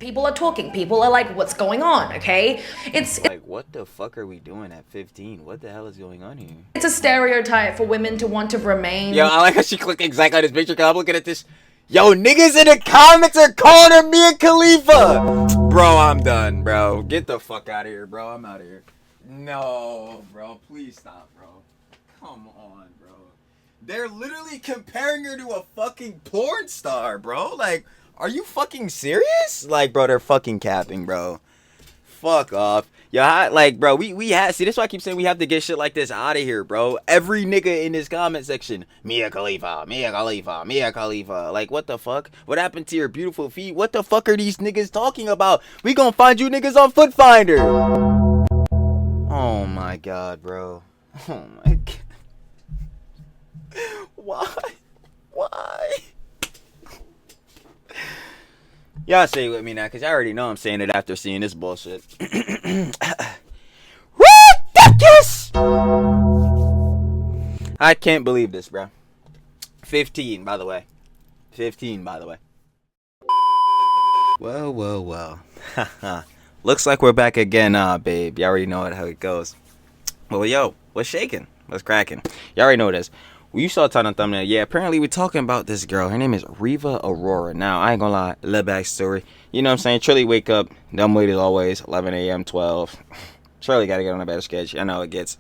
People are talking. People are like, what's going on, okay? It's like, what the fuck are we doing at 15? What the hell is going on here? It's a stereotype for women to want to remain. Yo, I like how she clicked exactly on this picture, because I'm looking at this. Yo, niggas in the comments are calling her Mia Khalifa. Bro, I'm done, bro. Get the fuck out of here, bro. I'm out of here. No, bro. Please stop, bro. Come on, bro. They're literally comparing her to a fucking porn star, bro. Like, are you fucking serious? Like, bro, they're fucking capping, bro. Fuck off. Yo, like, bro, we have, see, this is why I keep saying we have to get shit like this out of here, bro. Every nigga in this comment section, Mia Khalifa, Mia Khalifa, Mia Khalifa. Like, what the fuck? What happened to your beautiful feet? What the fuck are these niggas talking about? We gonna find you niggas on Foot Finder. Oh my god, bro. Oh my god. Why? Why? Y'all say it with me now, because I already know I'm saying it after seeing this bullshit. Ridiculous! I can't believe this, bro. 15, by the way. 15, by the way. Well, well, well. Looks like we're back again, babe. Y'all already know how it goes. Well, yo, what's shaking? What's cracking? Y'all already know what it is. Well, you saw it on the thumbnail. Yeah, apparently we're talking about this girl. Her name is Riva Arora. Now, I ain't gonna lie, a little backstory. You know what I'm saying? Trilly wake up, dumb late as always, 11 a.m., 12. Trilly gotta get on a better schedule. I know it gets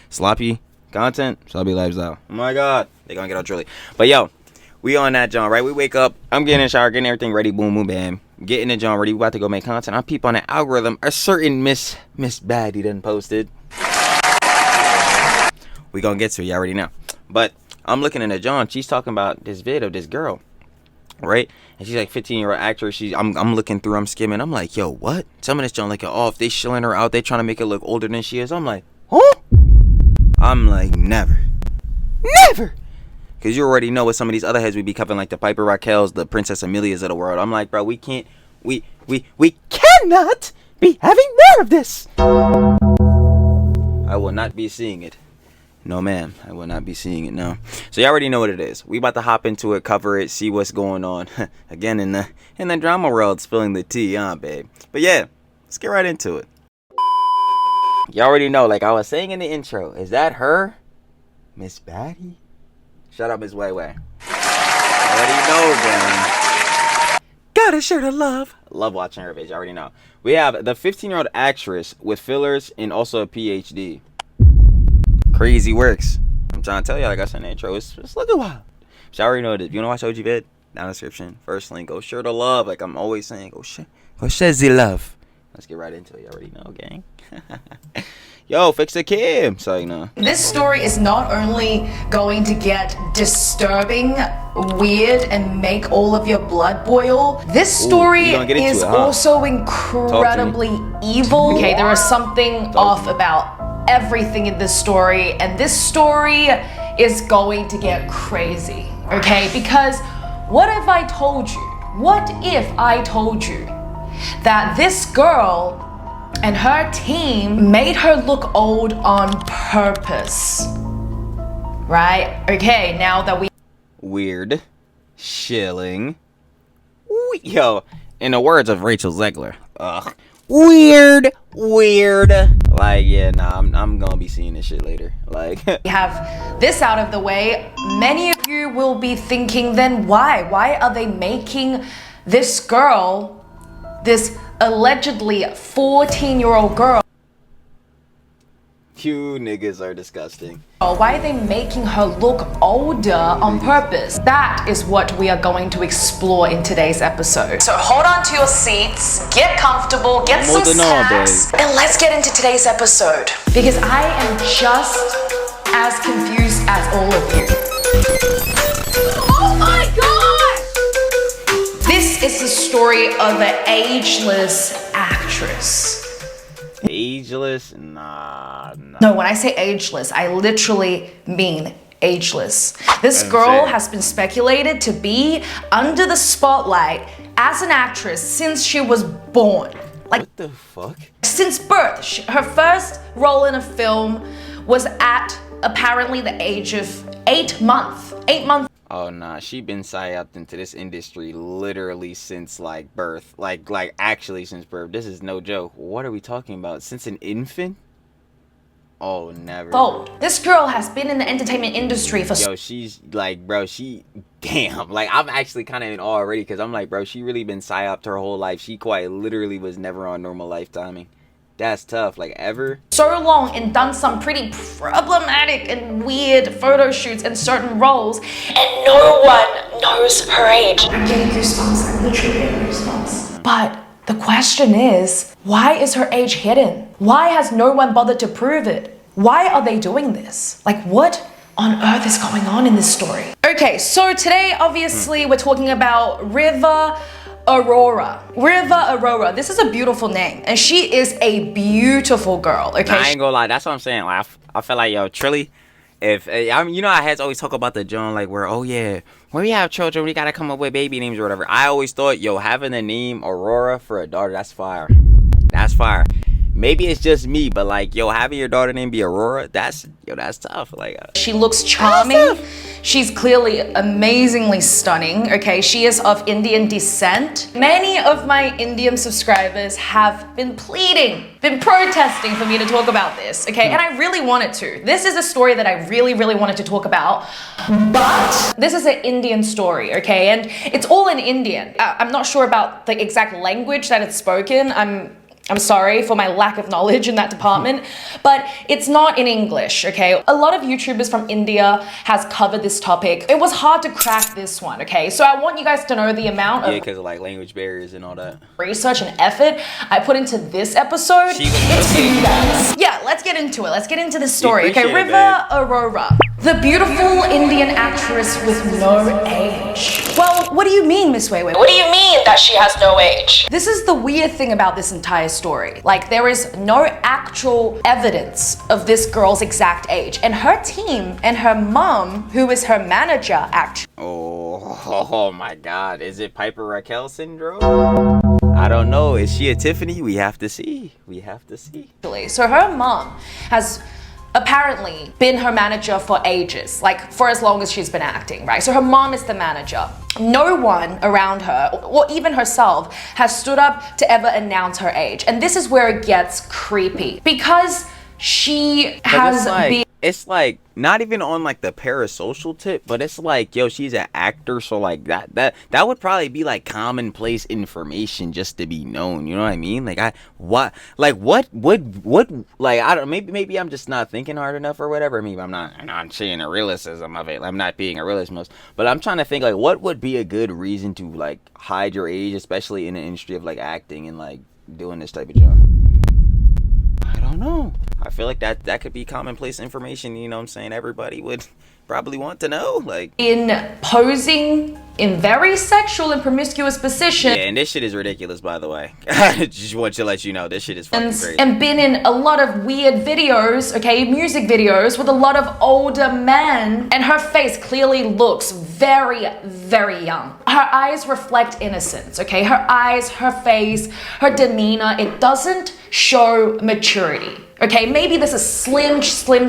sloppy content, sloppy lifestyle. Oh my god, they gonna get on Trilly. But yo, we on that John, right? We wake up, I'm getting in the shower, getting everything ready, boom, boom, bam. Getting the John ready, we about to go make content. I peep on the algorithm, a certain Miss Baddie done posted. We gonna get to it, you already know. But I'm looking at John. She's talking about this vid of this girl, right? And she's like 15-year-old actress. I'm looking through. I'm skimming. I'm like, yo, what? Some of this John like, oh, if they shilling her out, they trying to make her look older than she is. I'm like, huh? I'm like, never, because you already know what some of these other heads we be covering, like the Piper Raquels, the Princess Amelias of the world. I'm like, bro, we can't, we cannot be having more of this. I will not be seeing it. No, ma'am. I will not be seeing it, no. So you already know what it is. We about to hop into it, cover it, see what's going on. Again, in the drama world, spilling the tea, babe. But yeah, let's get right into it. You already know, like I was saying in the intro, is that her? Miss Baddie? Shut up, Miss Way Way. Already know, man. Gotta share the love. Love watching her, bitch. You already know. We have the 15-year-old actress with fillers and also a PhD. Crazy works. I'm trying to tell you, like I said in the intro, it's looking wild. So I already know that. If you want to watch OG vid, down in the description. First link, go share the love. Like I'm always saying, go share the love. Let's get right into it. You already know, gang. Yo, fix the cam. So you know. This story is not only going to get disturbing, weird, and make all of your blood boil. This story is also incredibly evil. Okay, there is something off about everything in this story, and this story is going to get crazy, okay? Because what if I told you that this girl and her team made her look old on purpose, right? Okay, now that we weird, shilling, yo, in the words of Rachel Zegler, weird. Like, yeah, nah, I'm gonna be seeing this shit later. Like, we have this out of the way. Many of you will be thinking, then why? Why are they making this girl, this allegedly 14-year-old girl? You niggas are disgusting. Why are they making her look older on purpose? That is what we are going to explore in today's episode. So hold on to your seats, get comfortable, get some snacks, and let's get into today's episode. Because I am just as confused as all of you. Oh my god! This is the story of an ageless actress. Ageless? Nah. No, when I say ageless, I literally mean ageless. This girl has been speculated to be under the spotlight as an actress since she was born. Like, what the fuck? Since birth. Her first role in a film was at apparently the age of 8 months. 8 months. Oh nah, she been psyoped into this industry literally since like birth. Like actually since birth. This is no joke. What are we talking about? Since an infant? Oh, never. Fold. This girl has been in the entertainment industry for Yo, she's like, bro, damn. Like, I'm actually kind of in awe already because I'm like, bro, she really been psyoped her whole life. She quite literally was never on normal life timing. That's tough, like ever. so long and done some pretty problematic and weird photo shoots in certain roles, and no one knows her age. I'm getting goosebumps. I'm literally getting goosebumps. But the question is, why is her age hidden? Why has no one bothered to prove it? Why are they doing this? Like, what on earth is going on in this story? Okay, so today, obviously, we're talking about Riva Arora. Riva Arora. This is a beautiful name, and she is a beautiful girl. Okay, nah, I ain't gonna lie. That's what I'm saying. Like, I feel like, yo, Trilly. If I mean, you know, I had to always talk about the John, like, where, oh yeah, when we have children, we gotta come up with baby names or whatever. I always thought, yo, having the name Arora for a daughter, that's fire. That's fire. Maybe it's just me, but like, yo, having your daughter name be Arora, that's tough. Like, she looks charming. She's clearly amazingly stunning. Okay, she is of Indian descent. Many of my Indian subscribers have been protesting for me to talk about this. Okay, and I really wanted to. This is a story that I really wanted to talk about, but this is an Indian story. Okay, and it's all in Indian. I'm not sure about the exact language that it's spoken. I'm sorry for my lack of knowledge in that department, but it's not in English, okay? A lot of YouTubers from India has covered this topic. It was hard to crack this one, okay? So I want you guys to know the amount of because of like language barriers and all that. Research and effort I put into this episode. It's for you guys. Yeah, let's get into it. Let's get into the story. Okay, Riva Arora, the beautiful Indian actress with no age. Well, what do you mean, Miss Weiwei? What do you mean that she has no age? This is the weird thing about this entire story. Like, there is no actual evidence of this girl's exact age, and her team and her mom, who is her manager, actually. Oh my God, is it Piper Raquel syndrome? I don't know. Is she a Tiffany? We have to see. So her mom has apparently been her manager for ages, like for as long as she's been acting, right? So her mom is the manager. No one around her, or even herself, has stood up to ever announce her age. And this is where it gets creepy, because she has been... It's like not even on like the parasocial tip, but it's like, yo, she's an actor, so like that would probably be like commonplace information just to be known. You know what I mean? Like I don't, maybe I'm just not thinking hard enough or whatever. Maybe I'm not saying a realism of it. I'm not being a realist most, but I'm trying to think like what would be a good reason to like hide your age, especially in the industry of like acting and like doing this type of job. I don't know. I feel like that could be commonplace information, you know what I'm saying? Everybody would probably want to know, like, in posing in very sexual and promiscuous positions. Yeah, and this shit is ridiculous, by the way. Just want to let you know, this shit is fucking crazy. And been in a lot of weird videos, okay, music videos with a lot of older men, and her face clearly looks very young. Her eyes reflect innocence, okay? Her eyes, her face, her demeanor, it doesn't show maturity. Okay, maybe there's a slim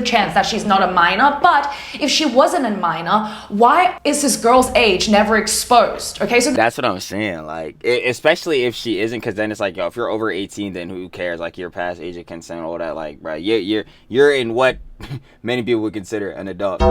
chance that she's not a minor, but if she wasn't a minor, why is this girl's age never exposed? Okay, so that's what I'm saying. Like, especially if she isn't, because then it's like, yo, if you're over 18, then who cares? Like, you're past age of consent, all that. Like, bro, you're in what many people would consider an adult,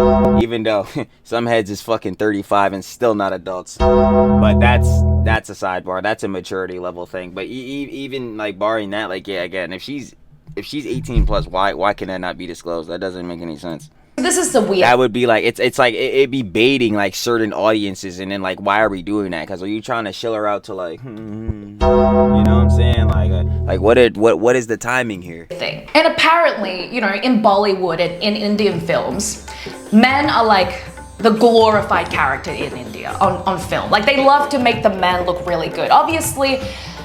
even though some heads is fucking 35 and still not adults. But that's a sidebar. That's a maturity level thing. But even like barring that, like, yeah, again, if she's 18 plus, why can that not be disclosed? That doesn't make any sense. This is the weird. That would be like it's like it'd be baiting like certain audiences, and then like why are we doing that? Because are you trying to shill her out to like, you know what I'm saying? Like what is the timing here? Thing. And apparently, you know, in Bollywood and in Indian films, men are like the glorified character in India on film. Like they love to make the men look really good. Obviously,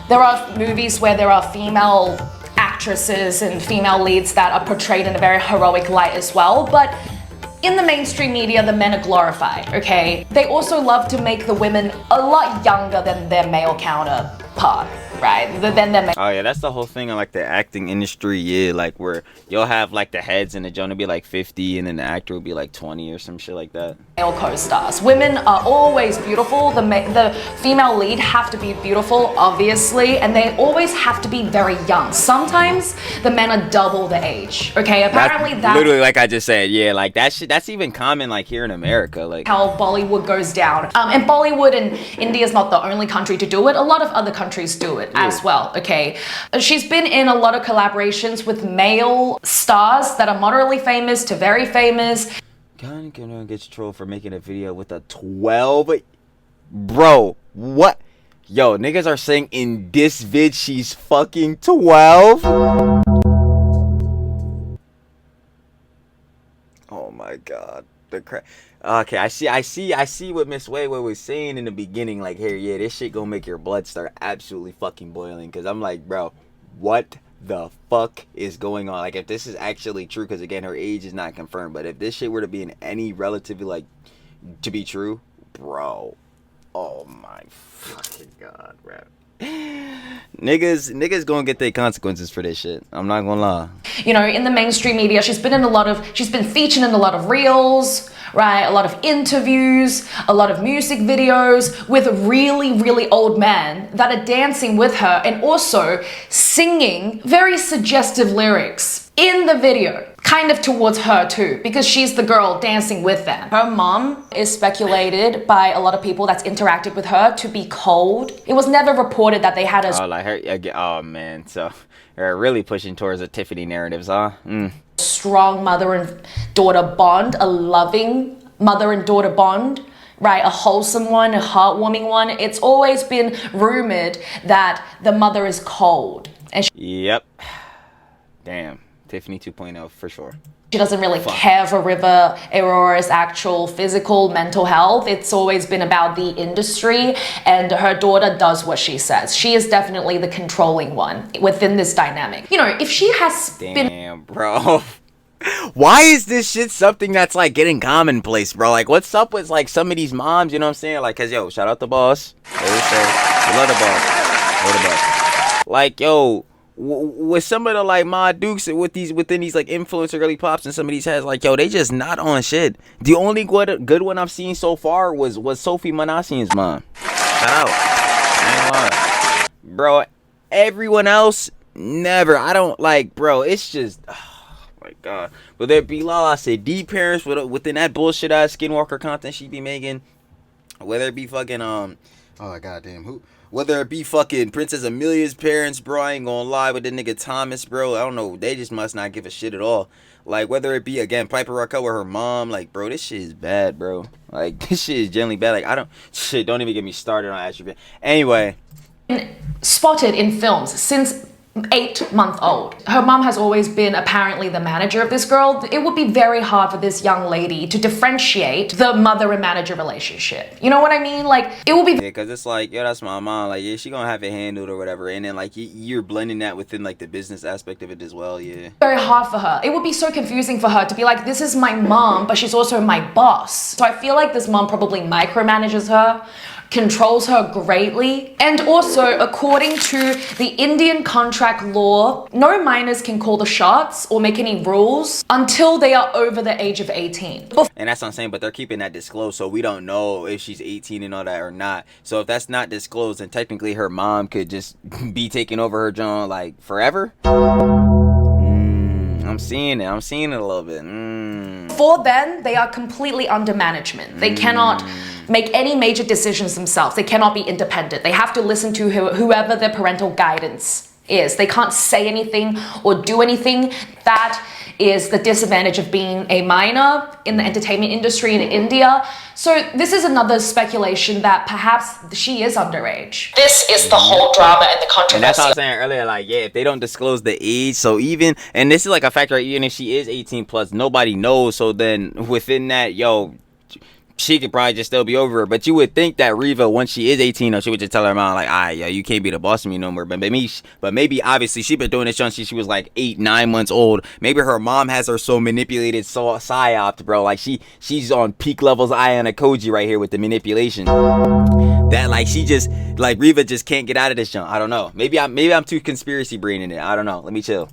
there are movies where there are female actresses and female leads that are portrayed in a very heroic light as well, but in the mainstream media, the men are glorified, okay? They also love to make the women a lot younger than their male counterparts. part, right? Then they're oh yeah, that's the whole thing on like the acting industry, yeah, like where you'll have like the heads and the Jonah be like 50 and then the actor will be like 20 or some shit like that. male co-stars. Women are always beautiful. The female lead have to be beautiful, obviously, and they always have to be very young. Sometimes the men are double the age. Okay, apparently that's literally like I just said, yeah, like that shit. That's even common like here in America, like how Bollywood goes down. And Bollywood in India is not the only country to do it. A lot of other countries do it as well. Okay, she's been in a lot of collaborations with male stars that are moderately famous to very famous. Gonna get trolled for making a video with a 12. Bro, what? Yo, niggas are saying in this vid she's fucking 12. Oh my god, the crap. Okay, I see what Miss Wayway was saying in the beginning. Like, here, yeah, this shit gonna make your blood start absolutely fucking boiling. Cause I'm like, bro, what the fuck is going on? Like, if this is actually true, because again her age is not confirmed, but if this shit were to be in any relatively like to be true, bro, oh my fucking god, bro, niggas gonna get their consequences for this shit. I'm not gonna lie. You know, in the mainstream media, she's been featured in a lot of reels, right? A lot of interviews, a lot of music videos with really old men that are dancing with her and also singing very suggestive lyrics in the video, kind of towards her too, because she's the girl dancing with them. Her mom is speculated by a lot of people that's interacted with her to be cold. It was never reported that they had a like her, oh man, so they're really pushing towards the Tiffany narratives, huh? strong mother and daughter bond, a loving mother and daughter bond, right? A wholesome one, a heartwarming one. It's always been rumored that the mother is cold. And yep. Damn. Tiffany 2.0 for sure. She doesn't really care for Riva Arora's actual physical, mental health. It's always been about the industry, and her daughter does what she says. She is definitely the controlling one within this dynamic. You know, if she has Damn, bro. Why is this shit something that's like getting commonplace, bro? Like, what's up with like some of these moms, you know what I'm saying? Like, cause yo, shout out the boss. Always say, we love the boss. Love the boss. Like, yo, with some of the like Ma Dukes within these like influencer girly pops and some of these heads, like, yo, they just not on shit. The only good one I've seen so far was Sophie Manassian's mom. Shout out. I ain't lying. Bro, everyone else, never. I don't like, bro, it's just, oh my god. Whether it be Lala said D parents within that bullshit ass skinwalker content she be making, whether it be fucking oh goddamn who, whether it be fucking Princess Amelia's parents, bro, I ain't gonna lie, with the nigga Thomas, bro, I don't know, they just must not give a shit at all. Like, whether it be, again, Piper Raquel with her mom, like, bro, this shit is bad, bro. Like, this shit is generally bad. Like, don't even get me started on Astro. Anyway. Spotted in films since 8-month-old. Her mom has always been apparently the manager of this girl. It would be very hard for this young lady to differentiate the mother and manager relationship. You know what I mean? Like, it will be... Yeah, because it's like, yo, that's my mom. Like, yeah, she gonna have it handled or whatever. And then, like, you're blending that within, like, the business aspect of it as well, yeah. Very hard for her. It would be so confusing for her to be like, this is my mom, but she's also my boss. So I feel like this mom probably micromanages her, controls her greatly. And also, according to the Indian contract law, no minors can call the shots or make any rules until they are over the age of 18. And that's what I'm saying, but they're keeping that disclosed, so we don't know if she's 18 and all that or not. So if that's not disclosed, then technically her mom could just be taking over her John like forever. I'm seeing it a little bit. Before then, they are completely under management. They cannot make any major decisions themselves. They cannot be independent. They have to listen to whoever their parental guidance is. They can't say anything or do anything. That is the disadvantage of being a minor in the entertainment industry in India. So this is another speculation that perhaps she is underage. This is the whole drama and the controversy. And that's what I was saying earlier, like, yeah, if they don't disclose the age, so even, and this is like a factor, even if she is 18 plus, nobody knows. So then within that, yo, she could probably just still be over her. But you would think that Riva, once she is 18, she would just tell her mom, like, yo, you can't be the boss of me no more. But maybe obviously she been doing this since she was like 8-9 months old. Maybe her mom has her so manipulated, so psyoped, bro. Like she's on peak levels Ayana Koji right here with the manipulation. that like she just like Riva just can't get out of this junk. I don't know. Maybe I'm too conspiracy braining it. I don't know. Let me chill.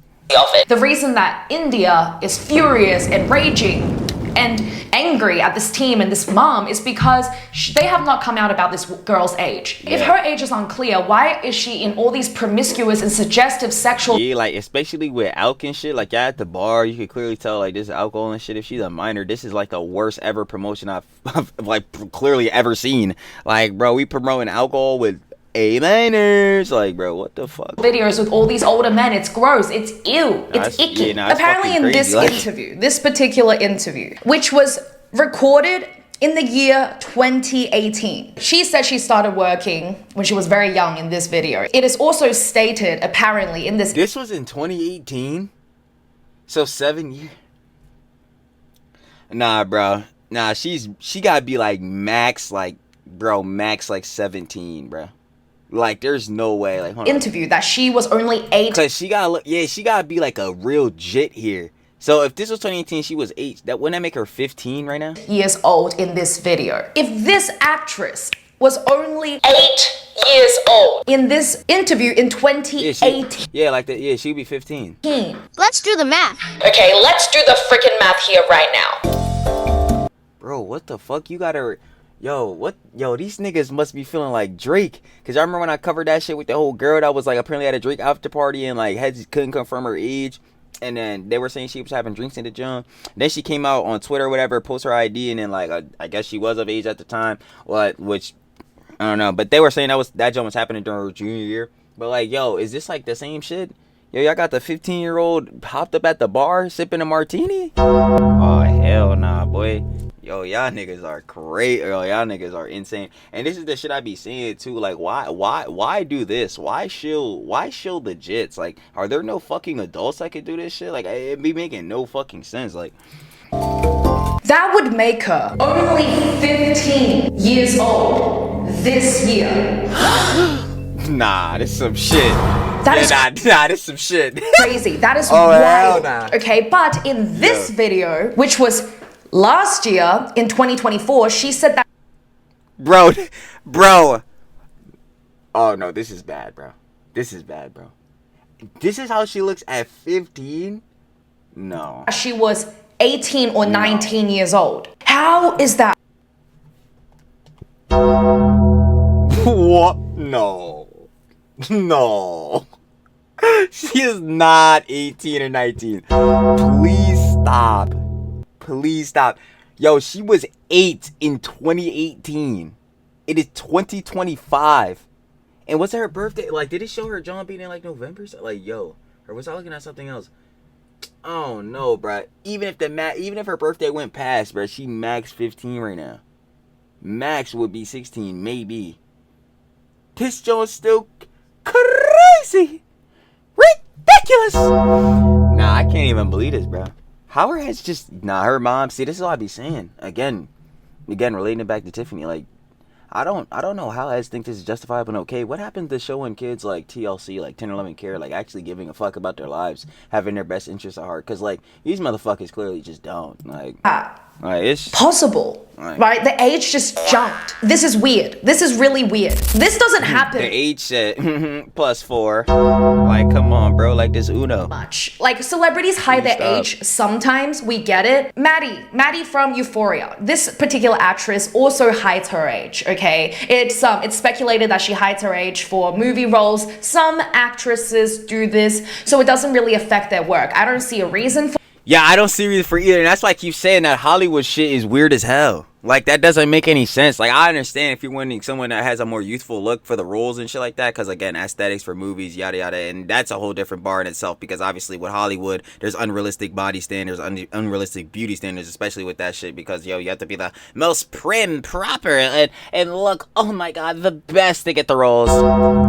The reason that India is furious and raging and angry at this team and this mom is because they have not come out about this girl's age. If her age is unclear, why is she in all these promiscuous and suggestive sexual... Yeah, like, especially with alcohol and shit, like, at the bar, you can clearly tell, like, this is alcohol and shit. If she's a minor, this is, like, the worst ever promotion I've like, clearly ever seen. Like, bro, we promoting alcohol with A-minors. Like, bro, what the fuck? Videos with all these older men. It's gross. It's ew. It's icky. Yeah, it's apparently in this interview, this particular interview, which was recorded in the year 2018. She said she started working when she was very young in this video. It is also stated apparently in this... This was in 2018? So 7 years? Nah, bro. Nah, she gotta be like max, like, bro, max like 17, bro. Like, there's no way. Like, hold on. Interview that she was only 8. Cause she gotta look, yeah, she gotta be like a real jit here. So if this was 2018, she was 8. Wouldn't that make her 15 right now? Years old in this video. If this actress was only 8 years old in this interview in 2018. Yeah, like that. Yeah, she'd be 15. Let's do the math. Okay, let's do the freaking math here right now. Bro, what the fuck? You gotta... Yo, these niggas must be feeling like Drake. Cause I remember when I covered that shit with the whole girl that was like apparently at a Drake after party and like couldn't confirm her age. And then they were saying she was having drinks in the gym. Then she came out on Twitter or whatever, post her ID, and then like I guess she was of age at the time. Which I don't know. But they were saying that jump was happening during her junior year. But like, yo, is this like the same shit? Yo, y'all got the 15-year-old hopped up at the bar sipping a martini? Oh hell nah, boy. Yo, y'all niggas are great. Yo, y'all niggas are insane. And this is the shit I be seeing too. Like, why do this? Why shill the jits? Like, are there no fucking adults that could do this shit? Like, it be making no fucking sense. Like, that would make her only 15 years old this year. Nah, this some shit. Nah, this some shit. Crazy. That is wild. Nah. Okay, but in this video, which was last year in 2024, she said that... Bro. Oh no, this is bad, bro. This is how she looks at 15? No. She was 18 or 19 years old. How is that? What? No. She is not 18 or 19. Please stop. Yo, she was 8 in 2018. It is 2025. And what's her birthday? Like, did it show her John being in like November? Like, yo, or was I looking at something else? Oh no, bruh. Even if her birthday went past, bruh, she max 15 right now. Max would be 16, maybe. This Jones still crazy, ridiculous. Nah, I can't even believe this, bro. Howard has just her mom. See, this is all I be saying. Again, relating it back to Tiffany. Like, I don't know how I think this is justifiable and okay. What happened to showing kids like TLC, like 10 or 11 care, like actually giving a fuck about their lives, having their best interests at heart? Cause like these motherfuckers clearly just don't. Like it's possible, right? The age just jumped. This is weird. This is really weird. This doesn't happen. The age set +4. Like, come on, bro. Like this Uno. Much. Like celebrities hide their age. Sometimes we get it. Maddie from Euphoria. This particular actress also hides her age. Okay, it's speculated that she hides her age for movie roles. Some actresses do this, so it doesn't really affect their work. I don't see a reason for... Yeah, I don't see reason for either, and that's why I keep saying that Hollywood shit is weird as hell. Like, that doesn't make any sense. Like, I understand if you're wanting someone that has a more youthful look for the roles and shit like that, because, again, aesthetics for movies, yada, yada, and that's a whole different bar in itself, because obviously with Hollywood, there's unrealistic body standards, unrealistic beauty standards, especially with that shit, because, yo, you have to be the most prim, proper, and look, oh my god, the best to get the roles.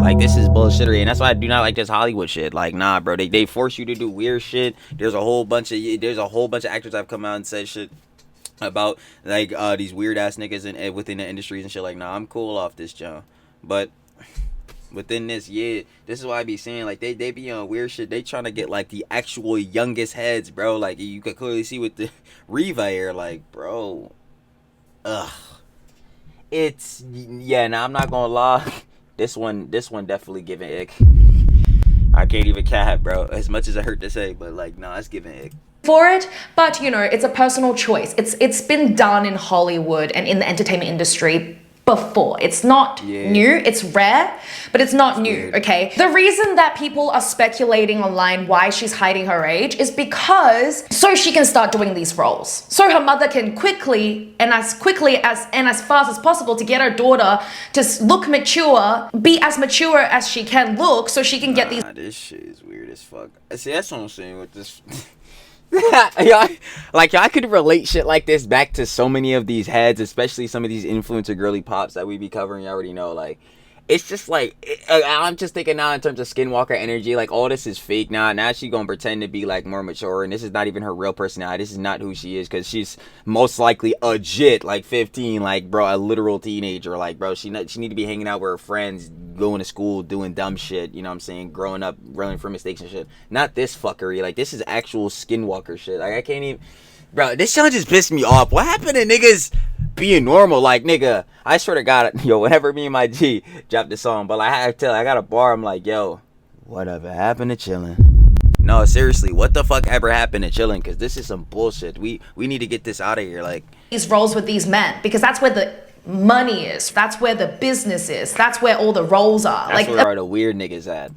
Like, this is bullshittery, and that's why I do not like this Hollywood shit. Like, nah, bro, they force you to do weird shit. There's a whole bunch of actors that have come out and said shit about like these weird ass niggas within the industries and shit. Like, nah, I'm cool off this, John. But within this, yeah, this is why I be saying like they be on weird shit. They trying to get like the actual youngest heads, bro. Like you could clearly see with the Riva here, like, bro, it's, yeah, nah, I'm not gonna lie. This one definitely giving ick. I can't even cap, bro. As much as it hurt to say, but like, nah, it's giving ick. For it, but you know, it's a personal choice. It's been done in Hollywood and in the entertainment industry before. It's not new, it's rare, but it's not new, okay? The reason that people are speculating online why she's hiding her age is because so she can start doing these roles. So her mother can quickly and as fast as possible to get her daughter to look mature, be as mature as she can look, so she can get these. This shit is weird as fuck. See, that's what I'm saying with this. I could relate shit like this back to so many of these heads, especially some of these influencer girly pops that we be covering. You already know, like, it's just like, I'm just thinking now in terms of skinwalker energy, like, all this is fake now she gonna pretend to be like more mature, and this is not even her real personality. This is not who she is, because she's most likely a jit, like 15, like, bro, a literal teenager. Like, bro, she need to be hanging out with her friends, going to school, doing dumb shit, you know what I'm saying, growing up, running from mistakes and shit. Not this fuckery. Like, this is actual skinwalker shit. Like, I can't even, bro, this song just pissed me off. What happened to niggas being normal? Like, nigga, I swear to God, yo, whenever me and my G dropped the song, but I got a bar, I'm like, yo, whatever happened to chilling? No, seriously, what the fuck ever happened to chilling? Because this is some bullshit. We need to get this out of here. Like, these roles with these men, because that's where the money is, that's where the business is, that's where all the roles are. That's like, where are the weird niggas at.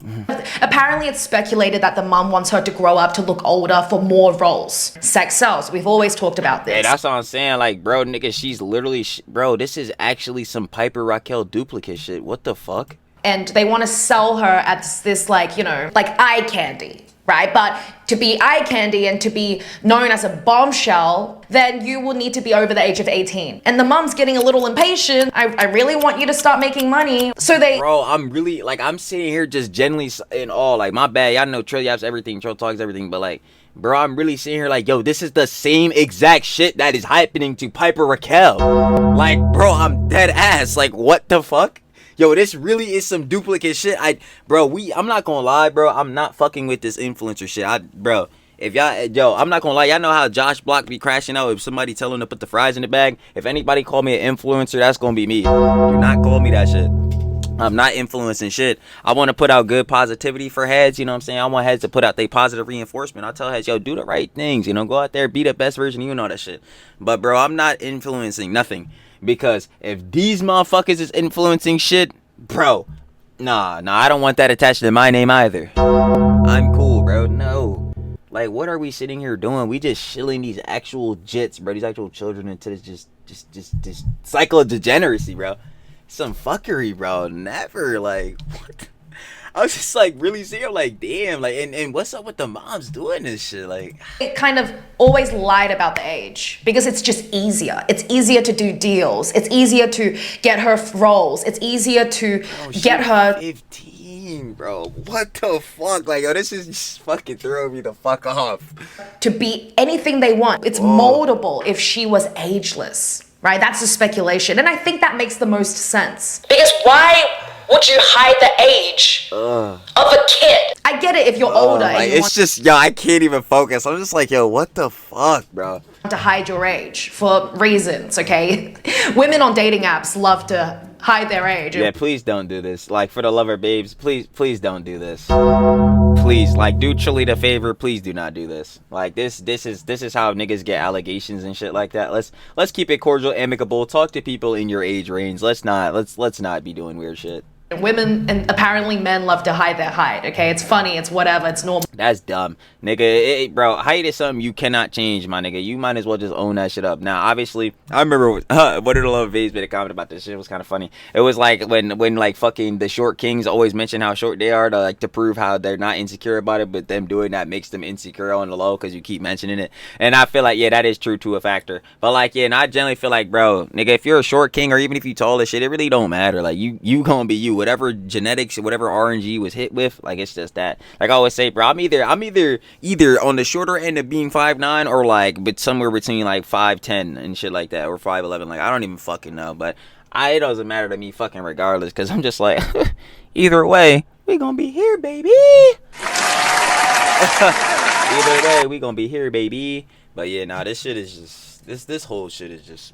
Apparently it's speculated that the mom wants her to grow up to look older for more roles. Sex sells. We've always talked about this. Hey, that's what I'm saying. Like, bro, nigga, she's literally, bro, this is actually some Piper Raquel duplicate shit. What the fuck? And they want to sell her as this, like, you know, like eye candy, right? But to be eye candy and to be known as a bombshell, then you will need to be over the age of 18. And the mom's getting a little impatient. I really want you to start making money. So they... Bro, I'm really, like, I'm sitting here just genuinely in awe. Like, my bad. Y'all know Trill Yaps everything, Trill Talks everything. But, like, bro, I'm really sitting here like, yo, this is the same exact shit that is happening to Piper Raquel. Like, bro, I'm dead ass. Like, what the fuck? Yo, this really is some duplicate shit. I'm not gonna lie, bro. I'm not fucking with this influencer shit. Bro, if y'all, I'm not gonna lie. Y'all know how Josh Block be crashing out if somebody tell him to put the fries in the bag. If anybody call me an influencer, that's gonna be me. Do not call me that shit. I'm not influencing shit. I want to put out good positivity for heads, you know what I'm saying? I want heads to put out their positive reinforcement. I tell heads, yo, do the right things, you know, go out there, be the best version of you and all that shit. But, bro, I'm not influencing nothing. Because if these motherfuckers is influencing shit, bro, nah, I don't want that attached to my name either. I'm cool, bro. No. Like, what are we sitting here doing? We just shilling these actual jits, bro. These actual children into this just cycle of degeneracy, bro. Some fuckery, bro. Never. Like, what? I was just like really seeing, I'm like, damn, like, and what's up with the moms doing this shit? Like, it kind of always lied about the age because it's just easier. It's easier to do deals. It's easier to get her roles. It's easier to get her 15, bro. What the fuck? Like, yo, this is just fucking throwing me the fuck off. To be anything they want. It's moldable if she was ageless, right? That's the speculation. And I think that makes the most sense. Because why would you hide the age of a kid? I get it if you're older. Like, it's just, yo, I can't even focus. I'm just like, yo, what the fuck, bro? To hide your age for reasons, okay? Women on dating apps love to hide their age. Yeah, please don't do this. Like, for the lover babes, please don't do this. Please, like, do Chili the favor. Please do not do this. Like, this is how niggas get allegations and shit like that. Let's keep it cordial, amicable. Talk to people in your age range. Let's not be doing weird shit. Women and apparently men love to hide their height, okay? It's funny, it's whatever, it's normal. That's dumb. Nigga, bro, height is something you cannot change, my nigga. You might as well just own that shit up. Now, obviously, I remember one of the love babes made a comment about this shit. It was kind of funny. It was like when like fucking the short kings always mention how short they are to prove how they're not insecure about it, but them doing that makes them insecure on the low because you keep mentioning it. And I feel like, yeah, that is true to a factor. But like, yeah, and I generally feel like, bro, nigga, if you're a short king or even if you tall as shit, it really don't matter. Like, you gonna be you. Whatever genetics, whatever RNG was hit with, like, it's just that. Like I always say, bro, I'm either on the shorter end of being 5'9" or like but somewhere between like 5'10" and shit like that, or 5'11". Like, I don't even fucking know, but it doesn't matter to me fucking regardless, because I'm just like, either way, we gonna be here, baby. Either way, we gonna be here, baby. But yeah, nah, this shit is just this whole shit is just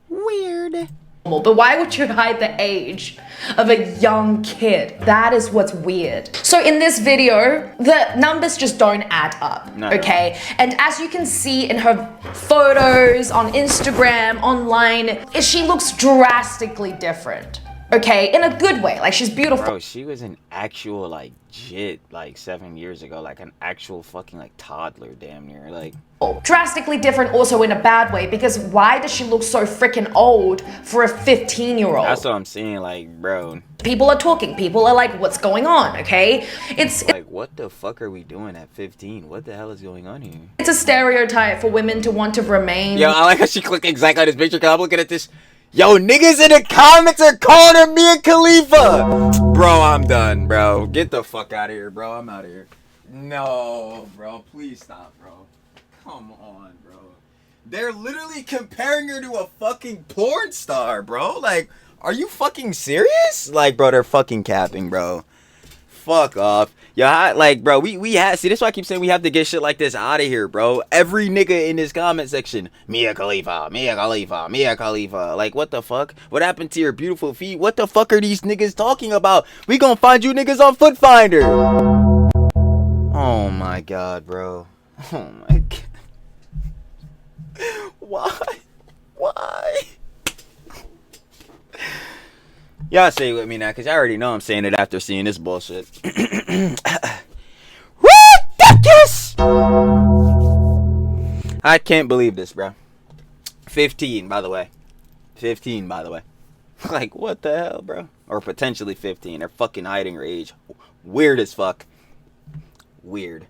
weird. But why would you hide the age of a young kid? That is what's weird. So in this video, the numbers just don't add up, okay? And as you can see in her photos on Instagram, online, she looks drastically different. Okay, in a good way, like she's beautiful. Bro, she was an actual like jit like 7 years ago, like an actual fucking like toddler damn near, like. Drastically different also in a bad way, because why does she look so freaking old for a 15-year-old? That's what I'm saying, like, bro. People are talking, people are like, what's going on, okay? It's like, what the fuck are we doing at 15? What the hell is going on here? It's a stereotype for women to want to remain. Yo, I like how she clicked exactly on this picture, cause I'm looking at this. Yo, niggas in the comments are calling her Mia Khalifa. Bro, I'm done, bro. Get the fuck out of here, bro. I'm out of here. No, bro. Please stop, bro. Come on, bro. They're literally comparing her to a fucking porn star, bro. Like, are you fucking serious? Like, bro, they're fucking capping, bro. Fuck off. Yo, like, bro, we have, see, this is why I keep saying we have to get shit like this out of here, bro. Every nigga in this comment section, Mia Khalifa, Mia Khalifa, Mia Khalifa. Like, what the fuck? What happened to your beautiful feet? What the fuck are these niggas talking about? We gonna find you niggas on Foot Finder. Oh my god, bro. Oh my god. Why? Why? Y'all say it with me now, because I already know I'm saying it after seeing this bullshit. Ridiculous! I can't believe this, bro. 15, by the way. 15, by the way. Like, what the hell, bro? Or potentially 15. They're fucking hiding her age. Weird as fuck. Weird.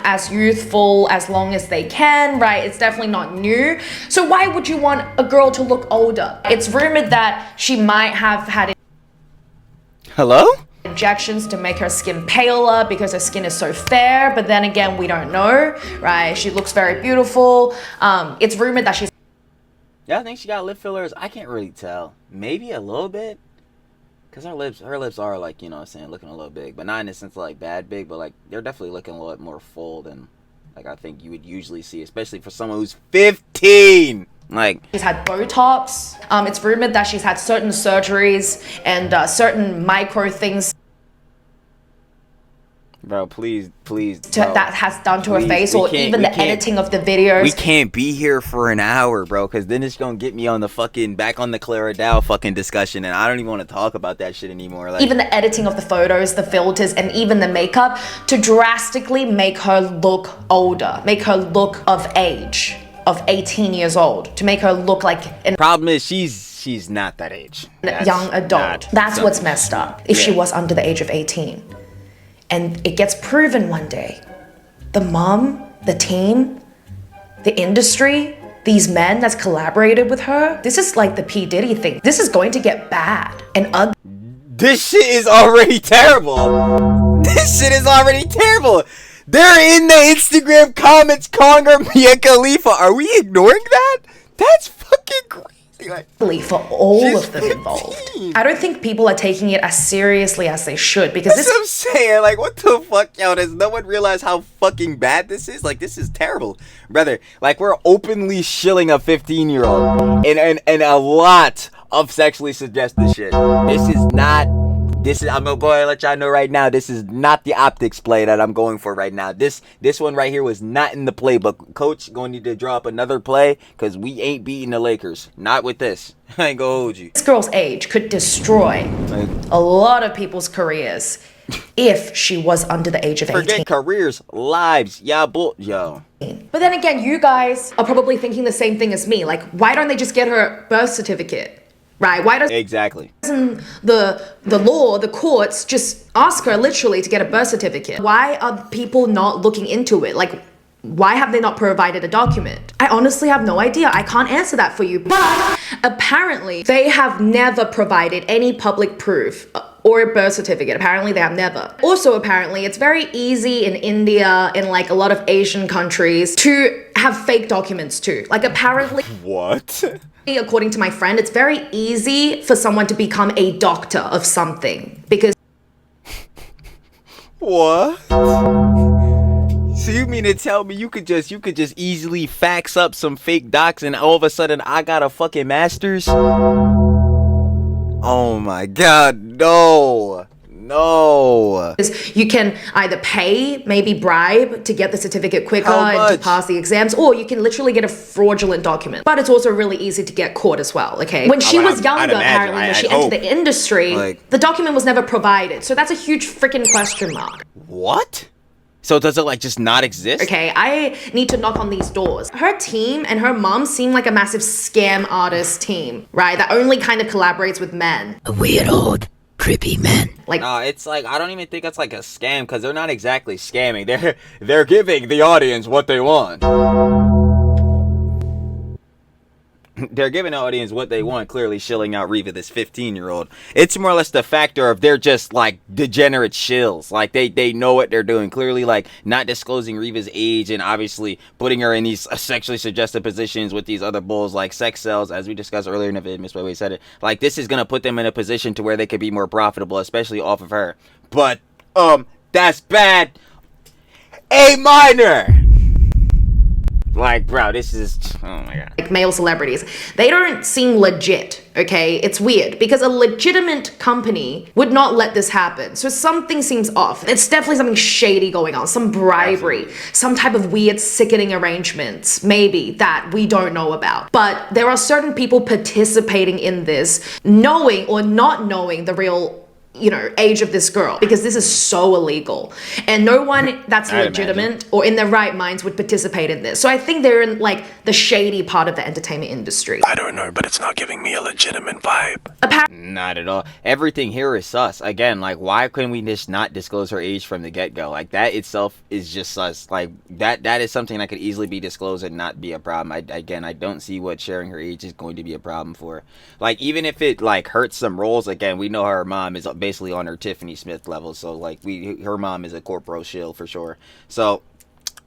As youthful as long as they can, right? It's definitely not new. So why would you want a girl to look older? It's rumored that she might have had injections to make her skin paler because her skin is so fair, but then again, we don't know, right? She looks very beautiful. It's rumored that she's... Yeah, I think she got lip fillers. I can't really tell. Maybe a little bit. Because her lips are, like, you know what I'm saying, looking a little big. But not in the sense of, like, bad big, but, like, they're definitely looking a little bit more full than, like, I think you would usually see, especially for someone who's 15. Like, she's had Botox. It's rumored that she's had certain surgeries and certain micro things. Bro, please, bro, that has done to her face, or even the editing of the videos. We can't be here for an hour, bro, because then it's gonna get me on the fucking back on the Clara Dow fucking discussion, and I don't even want to talk about that shit anymore. Like, even the editing of the photos, the filters, and even the makeup to drastically make her look older, make her look of age, of 18 years old, to make her look like an... Problem is, she's not that age. Young adult. That's what's messed up. If she was under the age of 18. And it gets proven one day. The mom, the team, the industry, these men that's collaborated with her, this is like the P. Diddy thing. This is going to get bad and ugly. This shit is already terrible. This shit is already terrible. They're in the Instagram comments calling her Mia Khalifa. Are we ignoring that? That's fucking crazy. Like, for all of them involved. I don't think people are taking it as seriously as they should, because that's what I'm saying. Like, what the fuck, yo? Does no one realize how fucking bad this is? Like, this is terrible, brother. Like, we're openly shilling a 15-year-old and a lot of sexually suggestive shit. I'm gonna go ahead and let y'all know right now, this is not the optics play that I'm going for right now. This one right here was not in the playbook. Coach gonna need to draw up another play, because we ain't beating the Lakers. Not with this. I ain't gonna hold you. This girl's age could destroy a lot of people's careers if she was under the age of 18. Forget careers, lives, yo. But then again, you guys are probably thinking the same thing as me. Like, why don't they just get her birth certificate? Right? Why doesn't the law, the courts, just ask her literally to get a birth certificate? Why are people not looking into it? Like, why have they not provided a document? I honestly have no idea. I can't answer that for you. But apparently, they have never provided any public proof or a birth certificate. Apparently, they have never. Also, apparently, it's very easy in India, in like a lot of Asian countries, to have fake documents too. Like, apparently... What? According to my friend, it's very easy for someone to become a doctor of something, because... What? So you mean to tell me you could just easily fax up some fake docs and all of a sudden I got a fucking master's? Oh my God, no. No. You can either pay, maybe bribe to get the certificate quicker and to pass the exams, or you can literally get a fraudulent document. But it's also really easy to get caught as well, okay? When she was younger, apparently, when she entered the industry, the document was never provided. So that's a huge freaking question mark. What? So does it like just not exist? Okay, I need to knock on these doors. Her team and her mom seem like a massive scam artist team, right? That only kind of collaborates with men. A weird old creepy men. Like, no, it's like, I don't even think it's like a scam, because they're not exactly scamming. They're giving the audience what they want. They're giving the audience what they want, clearly shilling out Riva, this 15-year-old. It's more or less the factor of they're just like degenerate shills. Like they know what they're doing. Clearly, like not disclosing Riva's age and obviously putting her in these sexually suggestive positions with these other bulls like sex cells, as we discussed earlier in the video. Miss Way said it. Like this is gonna put them in a position to where they could be more profitable, especially off of her. But that's bad. A minor. Like, bro, this is, oh my God. Like male celebrities, they don't seem legit, okay? It's weird because a legitimate company would not let this happen. So something seems off. It's definitely something shady going on, some bribery, some type of weird sickening arrangements, maybe, that we don't know about. But there are certain people participating in this, knowing or not knowing the real age of this girl, because this is so illegal and no one that's legitimate or in their right minds would participate in this. So I think they're in like the shady part of the entertainment industry. I don't know, but it's not giving me a legitimate vibe. Not at all. Everything here is sus. Again, like why couldn't we just not disclose her age from the get-go? Like that itself is just sus. Like that is something that could easily be disclosed and not be a problem. I don't see what sharing her age is going to be a problem for. Like even if it like hurts some roles, again, we know her mom is basically on her Tiffany Smith level, so like her mom is a corporal shill for sure. So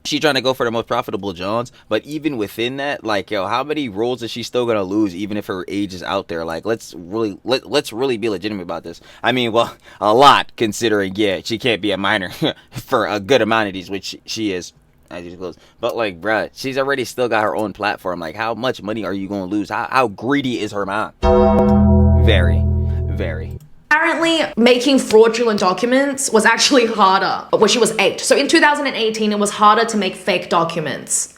she trying to go for the most profitable Johns, but even within that, like yo, how many roles is she still gonna lose even if her age is out there? Like let's really be legitimate about this. I mean, well, a lot considering she can't be a minor for a good amount of these, which she is. But like, bruh, she's already still got her own platform. Like, how much money are you gonna lose? How greedy is her mom? Very, very. Apparently, making fraudulent documents was actually harder when she was 8. So in 2018, it was harder to make fake documents.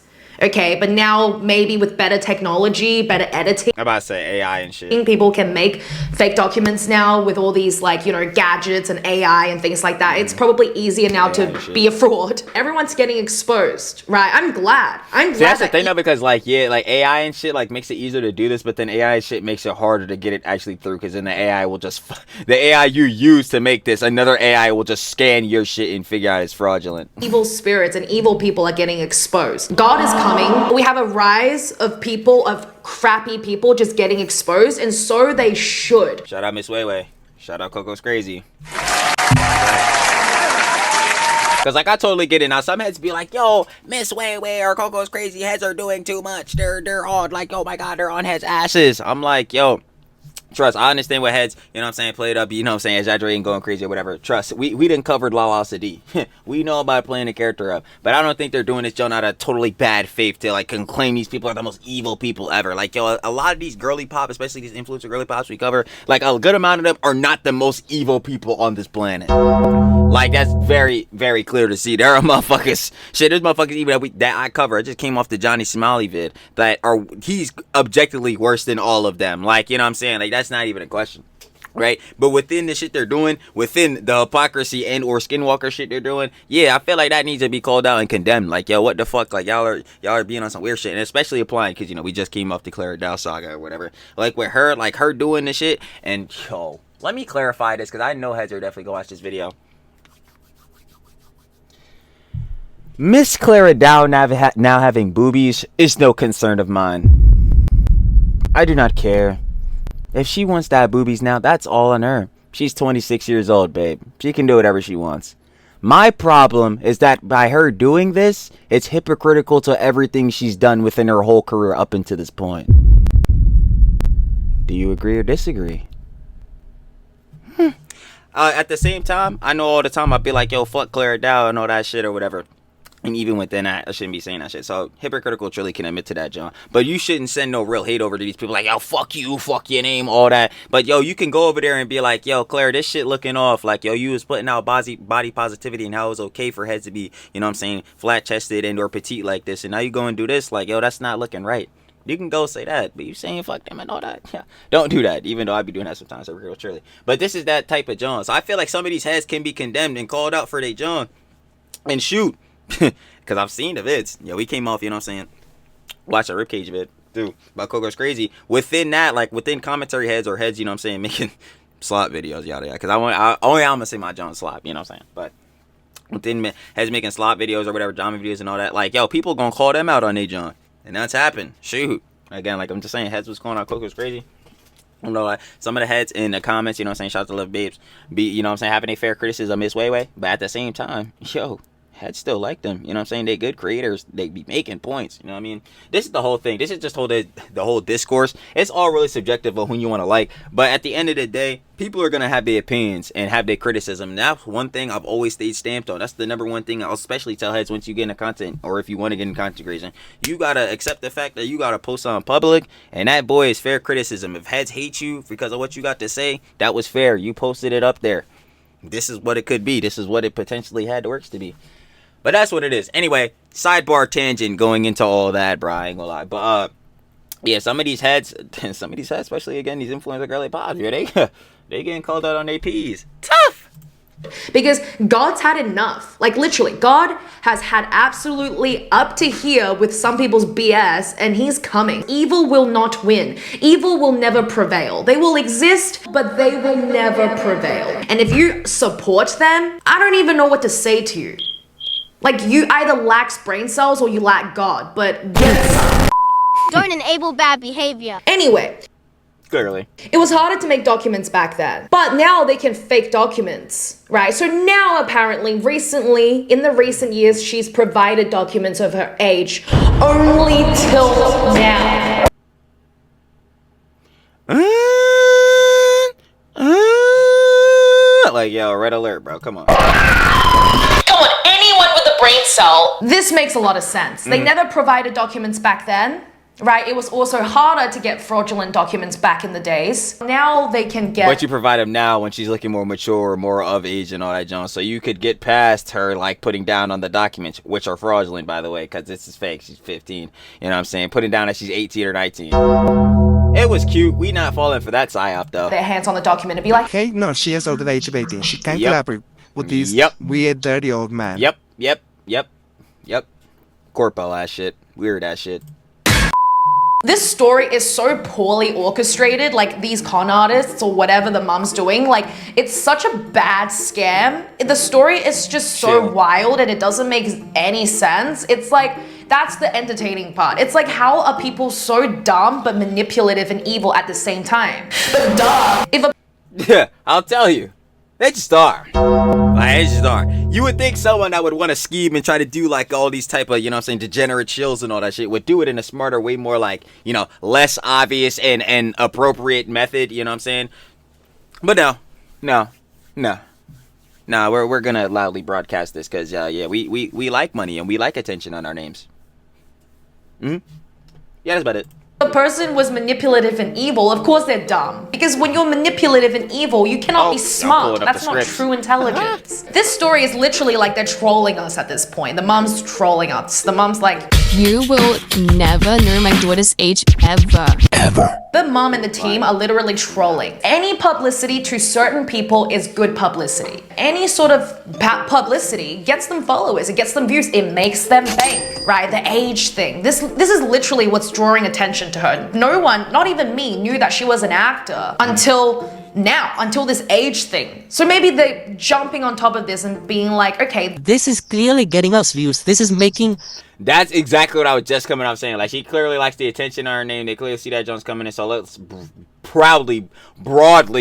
Okay, but now maybe with better technology, better editing. I'm about to say AI and shit. People can make fake documents now with all these like, gadgets and AI and things like that. It's probably easier now to be a fraud. Everyone's getting exposed, right? I'm glad. See, that's the thing though, because like AI and shit like makes it easier to do this, but then AI shit makes it harder to get it actually through, because then the AI will just the AI you use to make this, another AI will just scan your shit and figure out it's fraudulent. Evil spirits and evil people are getting exposed. God is coming. We have a rise of crappy people just getting exposed, and so they should. Shout out Miss Way. Shout out Coco's Crazy. Because like I totally get it. Now some heads be like, yo, Miss Way or Coco's Crazy heads are doing too much. They're on like, oh my God, they're on heads' asses. I'm like, yo, trust, I understand what heads, play it up, exaggerating, going crazy or whatever. Trust, we didn't cover Lala Sadi. We know about playing the character up. But I don't think they're doing this joke out of totally bad faith to like claim these people are the most evil people ever. Like, yo, a lot of these girly pop, especially these influencer girly pops we cover, like a good amount of them are not the most evil people on this planet. Like, that's very, very clear to see. There are motherfuckers, there's motherfuckers even that I cover. I just came off the Johnny Smiley vid he's objectively worse than all of them. Like, you know what I'm saying? Like, that's not even a question. Right? But within the shit they're doing, within the hypocrisy and or skinwalker shit they're doing, I feel like that needs to be called out and condemned. Like, yo, what the fuck? Like, y'all are being on some weird shit. And especially applying, because, we just came off the Clara Dow saga or whatever. Like, with her, like, her doing the shit. And, yo, let me clarify this, because I know heads are definitely going to watch this video. Miss Clara Dow now having boobies is no concern of mine. I do not care. If she wants to have boobies now, that's all on her. She's 26 years old, babe. She can do whatever she wants. My problem is that by her doing this, it's hypocritical to everything she's done within her whole career up until this point. Do you agree or disagree? At the same time, I know all the time I'd be like, yo, fuck Clara Dow and all that shit or whatever. And even within that, I shouldn't be saying that shit. So hypocritical truly can admit to that, John. But you shouldn't send no real hate over to these people like, yo, fuck you, fuck your name, all that. But yo, you can go over there and be like, yo, Claire, this shit looking off. Like, yo, you was putting out body positivity and how it was okay for heads to be, you know what I'm saying, flat chested and or petite like this. And now you go and do this. Like, yo, that's not looking right. You can go say that, but you saying fuck them and all that. Yeah, don't do that. Even though I be doing that sometimes, surely. But this is that type of John. So I feel like some of these heads can be condemned and called out for their John. And shoot. Because I've seen the vids. Yo, we came off, you know what I'm saying, watch a ribcage vid, too, about Coco's Crazy. Within that, like, within commentary heads or heads, you know what I'm saying, making slop videos, yada, yada. Because I'm going to say my John slop, you know what I'm saying. But within heads making slop videos or whatever, drama videos and all that, like, yo, people going to call them out on they John. And that's happened. Shoot. Again, like, I'm just saying, heads was calling out Coco's Crazy. You know, like, some of the heads in the comments, you know what I'm saying, shout out to Love Babes, you know what I'm saying, having a fair criticism Miss Way. But at the same time, yo, heads still like them, you know what I'm saying? They good creators, they be making points, you know what I mean? This is the whole thing. This is just the whole discourse. It's all really subjective of who you want to like, but at the end of the day, people are gonna have their opinions and have their criticism. And that's one thing I've always stayed stamped on. That's the number one thing I'll especially tell heads once you get into content, or if you want to get into content creation, you gotta accept the fact that you gotta post on public, and that, boy, is fair criticism. If heads hate you because of what you got to say, that was fair. You posted it up there. This is what it could be. This is what it potentially had the works to be. But that's what it is. Anyway, sidebar tangent going into all that, bro. I ain't gonna lie. But, yeah, some of these heads, especially, again, these influencer girly pods, yeah, they getting called out on their P's. Tough! Because God's had enough. Like, literally, God has had absolutely up to here with some people's BS, and he's coming. Evil will not win. Evil will never prevail. They will exist, but they will never prevail. And if you support them, I don't even know what to say to you. Like, you either lack brain cells or you lack God, but yes. Don't enable bad behavior. Anyway. Clearly. It was harder to make documents back then. But now they can fake documents, right? So now, apparently, recently, in the recent years, she's provided documents of her age only till now. Like, yo, red alert, bro. Come on. Come on, anyone with a brain cell. This makes a lot of sense. They never provided documents back then, right? It was also harder to get fraudulent documents back in the days. Now they can get... But you provide them now when she's looking more mature, more of age and all that, John. So you could get past her, like, putting down on the documents, which are fraudulent, by the way, because this is fake. She's 15. You know what I'm saying? Putting down that she's 18 or 19. It was cute. We not falling for that psyop, though. Their hands on the document and be like, Okay, no, she is over the age of 18. She can't collaborate with these weird, dirty old man. Yep. Corpo ass shit. Weird ass shit. this story is so poorly orchestrated, like these con artists or whatever the mom's doing, like it's such a bad scam. The story is just so wild and it doesn't make any sense. It's like, that's the entertaining part. It's like, how are people so dumb but manipulative and evil at the same time? But duh, if a Yeah, I'll tell you. They just are. Like, they just are. You would think someone that would want to scheme and try to do like all these type of, you know what I'm saying, degenerate shills and all that shit would do it in a smarter, way more like, you know, less obvious and appropriate method, you know what I'm saying? But no, we're gonna loudly broadcast this because, we like money and we like attention on our names. Yeah, that's about it. person was manipulative and evil, of course they're dumb. Because when you're manipulative and evil, you cannot be smart. That's not true intelligence. This story is literally like they're trolling us at this point. The mom's trolling us. The mom's like, you will never know my daughter's age ever. The mom and the team are literally trolling. Any publicity to certain people is good publicity. Any sort of publicity gets them followers, it gets them views, it makes them bank, right? The age thing. This is literally what's drawing attention to her. No one, not even me, knew that she was an actor until now, until this age thing. So maybe they're jumping on top of this and being like, okay, This is clearly getting us views. This is making... That's exactly what I was just coming up saying. Like, she clearly likes the attention on her name. They clearly see that Jones coming in. So let's broadly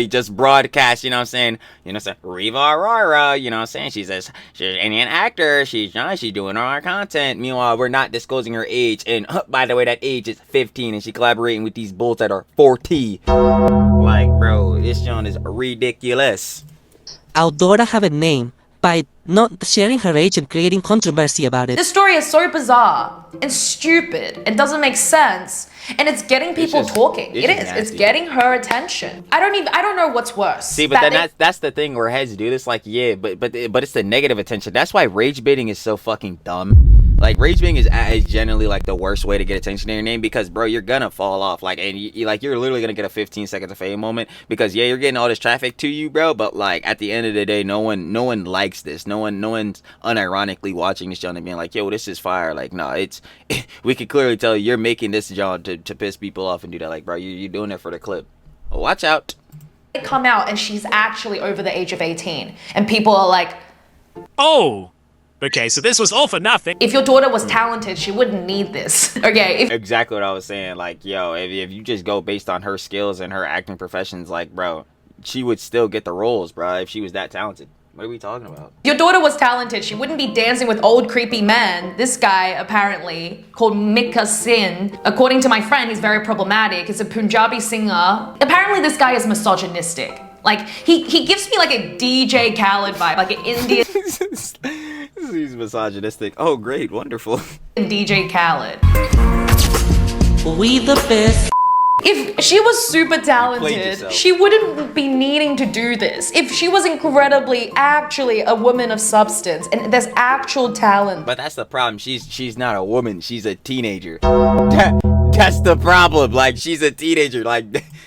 just broadcast, you know what I'm saying? You know what I'm saying? Riva Arora, you know what I'm saying? She's an Indian actor. She's doing all our content. Meanwhile, we're not disclosing her age. And by the way, that age is 15. And she's collaborating with these bulls that are 40. Like, bro, this John is ridiculous. Our daughter have a name by not sharing her age and creating controversy about it. This story is so bizarre and stupid and doesn't make sense, and it's getting people talking. It's getting her attention. I don't know what's worse. See, but then that's the thing where heads do this. Like, yeah, but it's the negative attention. That's why rage baiting is so fucking dumb. Like, rage baiting is generally like the worst way to get attention to your name, because bro, you're gonna fall off. Like, and you're literally gonna get a 15 seconds of fame moment, because yeah, you're getting all this traffic to you, bro. But like at the end of the day, no one likes this. No one's unironically watching this John and being like, yo, this is fire. Like, no, it's we can clearly tell you're making this John to piss people off and do that. Like, bro, you're doing it for the clip. Watch out. Come out and she's actually over the age of 18, and people are like, oh, okay, so this was all for nothing. If your daughter was talented, she wouldn't need this. Okay. Exactly what I was saying. Like, yo, if you just go based on her skills and her acting professions, like, bro, she would still get the roles, bro, if she was that talented. What are we talking about? If your daughter was talented, she wouldn't be dancing with old creepy men. This guy, apparently, called Mika Singh, according to my friend, he's very problematic. He's a Punjabi singer. Apparently this guy is misogynistic. Like, he gives me like a DJ Khaled vibe, like an Indian He's misogynistic. Oh, great, wonderful. DJ Khaled. We the best. If she was super talented, she wouldn't be needing to do this. If she was actually a woman of substance and there's actual talent. But that's the problem. She's not a woman. She's a teenager. That's the problem. Like, she's a teenager. Like,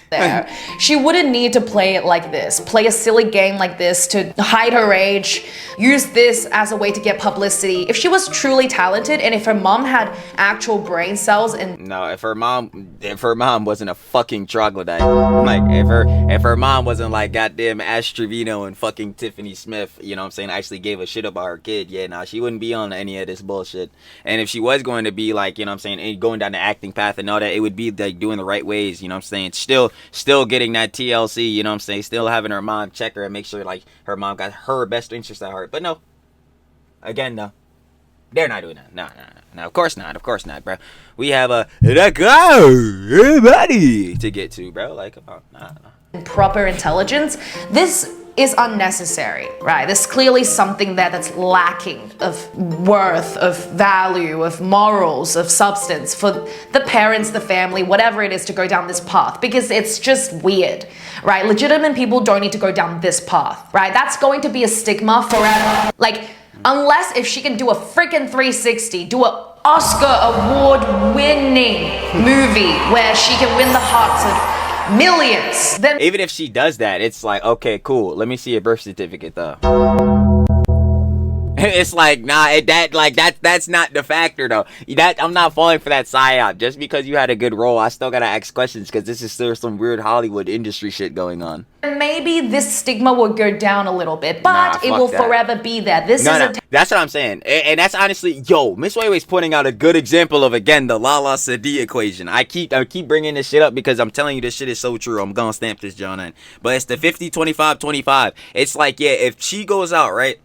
there, she wouldn't need to play it like this. Play a silly game like this to hide her age. Use this as a way to get publicity. If she was truly talented, and if her mom had actual brain cells, and no, if her mom wasn't a fucking troglodyte, like if her mom wasn't like goddamn Ash Trevino and fucking Tiffany Smith, you know what I'm saying, actually gave a shit about her kid, yeah, nah, she wouldn't be on any of this bullshit. And if she was going to be like, you know what I'm saying, going down the acting path and all that, it would be like doing the right ways, you know what I'm saying, still getting that TLC, you know what I'm saying, still having her mom check her and make sure like her mom got her best interest at heart. But no, again, no, they're not doing that. No, of course not, bro. We have everybody to get to, bro. Like, come on, nah. Proper intelligence. This is unnecessary, right? There's clearly something there that's lacking of worth, of value, of morals, of substance for the parents, the family, whatever it is, to go down this path, because it's just weird, right? Legitimate people don't need to go down this path, right? That's going to be a stigma forever. Like, unless if she can do a freaking 360, do a Oscar award-winning movie where she can win the hearts of millions, then even if she does that, it's like, okay, cool, let me see your birth certificate though. It's like, nah, that's not the factor though. I'm not falling for that psyop. Just because you had a good role, I still gotta ask questions, because this is still some weird Hollywood industry shit going on. Maybe this stigma will go down a little bit, but it will forever be there. That's what I'm saying. And that's honestly, yo, Miss Weiwei's pointing out a good example of, again, the Lala Sadi equation. I keep bringing this shit up because I'm telling you this shit is so true. I'm gonna stamp this John in. But it's the 50-25-25. It's like, yeah, if she goes out, right?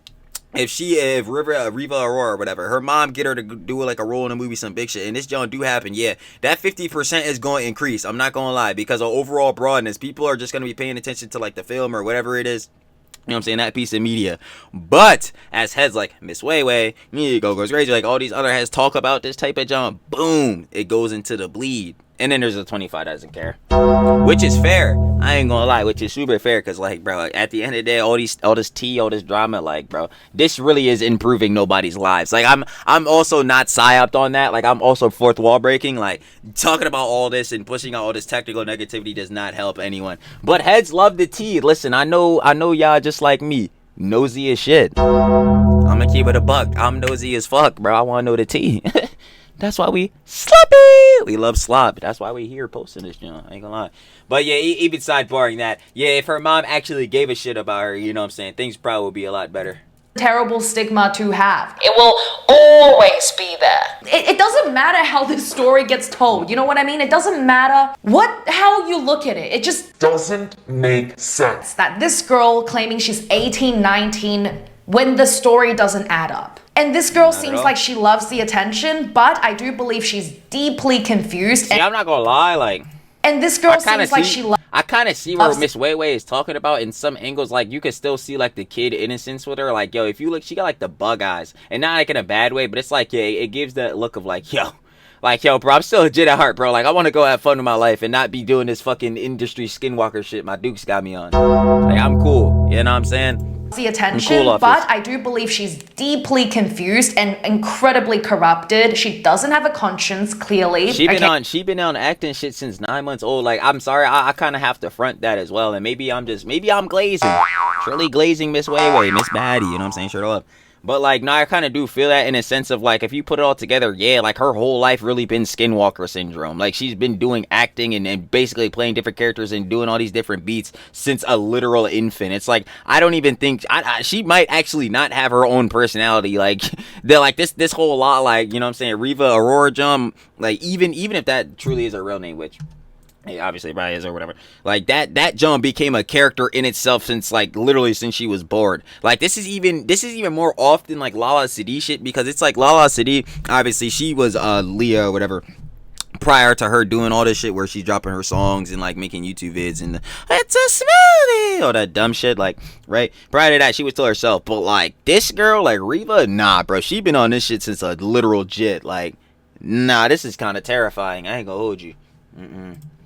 If Riva Arora or whatever, her mom get her to do like a role in a movie, some big shit, and this John do happen, yeah, that 50% is going to increase. I'm not going to lie, because of overall broadness, people are just going to be paying attention to like the film or whatever it is. You know what I'm saying? That piece of media. But as heads like Miss Weiwei, goes crazy, like all these other heads talk about this type of John, boom, it goes into the bleed. And then there's a 25 that doesn't care, which is fair. I ain't gonna lie, which is super fair, because like, bro, like, at the end of the day, all this tea, all this drama, like, bro, this really is improving nobody's lives. Like, I'm also not psyoped on that. Like, I'm also fourth wall breaking. Like, talking about all this and pushing out all this technical negativity does not help anyone. But heads love the tea. Listen, I know y'all just like me, nosy as shit. I'm gonna keep it a buck. I'm nosy as fuck, bro. I wanna know the tea. That's why we sloppy. We love slop. That's why we here posting this, you know. I ain't gonna lie. But yeah, even sidebarring that, yeah, if her mom actually gave a shit about her, you know what I'm saying, things probably would be a lot better. Terrible stigma to have. It will always be there. It doesn't matter how this story gets told. You know what I mean? It doesn't matter how you look at it. It just doesn't make sense that this girl claiming she's 18, 19 when the story doesn't add up. And this girl seems like she loves the attention, but I do believe she's deeply confused. See, I'm not gonna lie, like, and this girl seems like she loves. I kind of see what Miss Weiwei is talking about in some angles. Like, you could still see, like, the kid innocence with her. Like, yo, if you look, she got, like, the bug eyes. And not, like, in a bad way, but it's like, yeah, it gives that look of, like, yo, bro, I'm still legit at heart, bro. Like, I want to go have fun with my life and not be doing this fucking industry skinwalker shit my Dukes got me on. Like, I'm cool. You know what I'm saying? The attention, but I do believe she's deeply confused and incredibly corrupted. She doesn't have a conscience, clearly. She been on acting shit since 9 months old. Like, I'm sorry, I kind of have to front that as well. And maybe I'm glazing. Surely glazing Miss Weiwei, Miss Baddie, you know what I'm saying? Sure love. But, like, no, I kind of do feel that in a sense of, like, if you put it all together, yeah, like, her whole life really been Skinwalker syndrome. Like, she's been doing acting and basically playing different characters and doing all these different beats since a literal infant. It's like, I don't even think, she might actually not have her own personality. Like, they're like, this whole lot, like, you know what I'm saying, Riva, Arora jump, like, even if that truly is her real name, which... Hey, obviously it probably is or whatever. Like that John became a character in itself since like literally since she was born. Like this is even more often like Lala Sidi shit, because it's like Lala Sidi, obviously she was Leah or whatever prior to her doing all this shit where she's dropping her songs and like making YouTube vids and it's a smoothie, all that dumb shit, like, right? Prior to that she was still herself, but like this girl, like Riva, nah bro, she been on this shit since a literal jit. Like, nah, this is kind of terrifying. I ain't gonna hold you.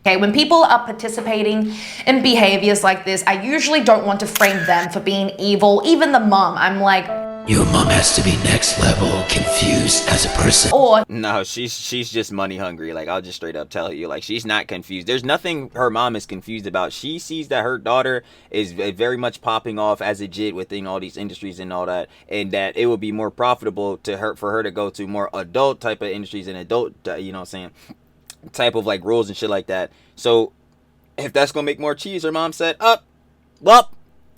Okay, when people are participating in behaviors like this, I usually don't want to frame them for being evil. Even the mom, I'm like, your mom has to be next level confused as a person. Or no, she's just money hungry. Like, I'll just straight up tell you, like, she's not confused. There's nothing her mom is confused about. She sees that her daughter is very much popping off as a jit within all these industries and all that, and that it would be more profitable for her to go to more adult type of industries and adult, you know what I'm saying, type of like roles and shit like that. So if that's gonna make more cheese, her mom said, well,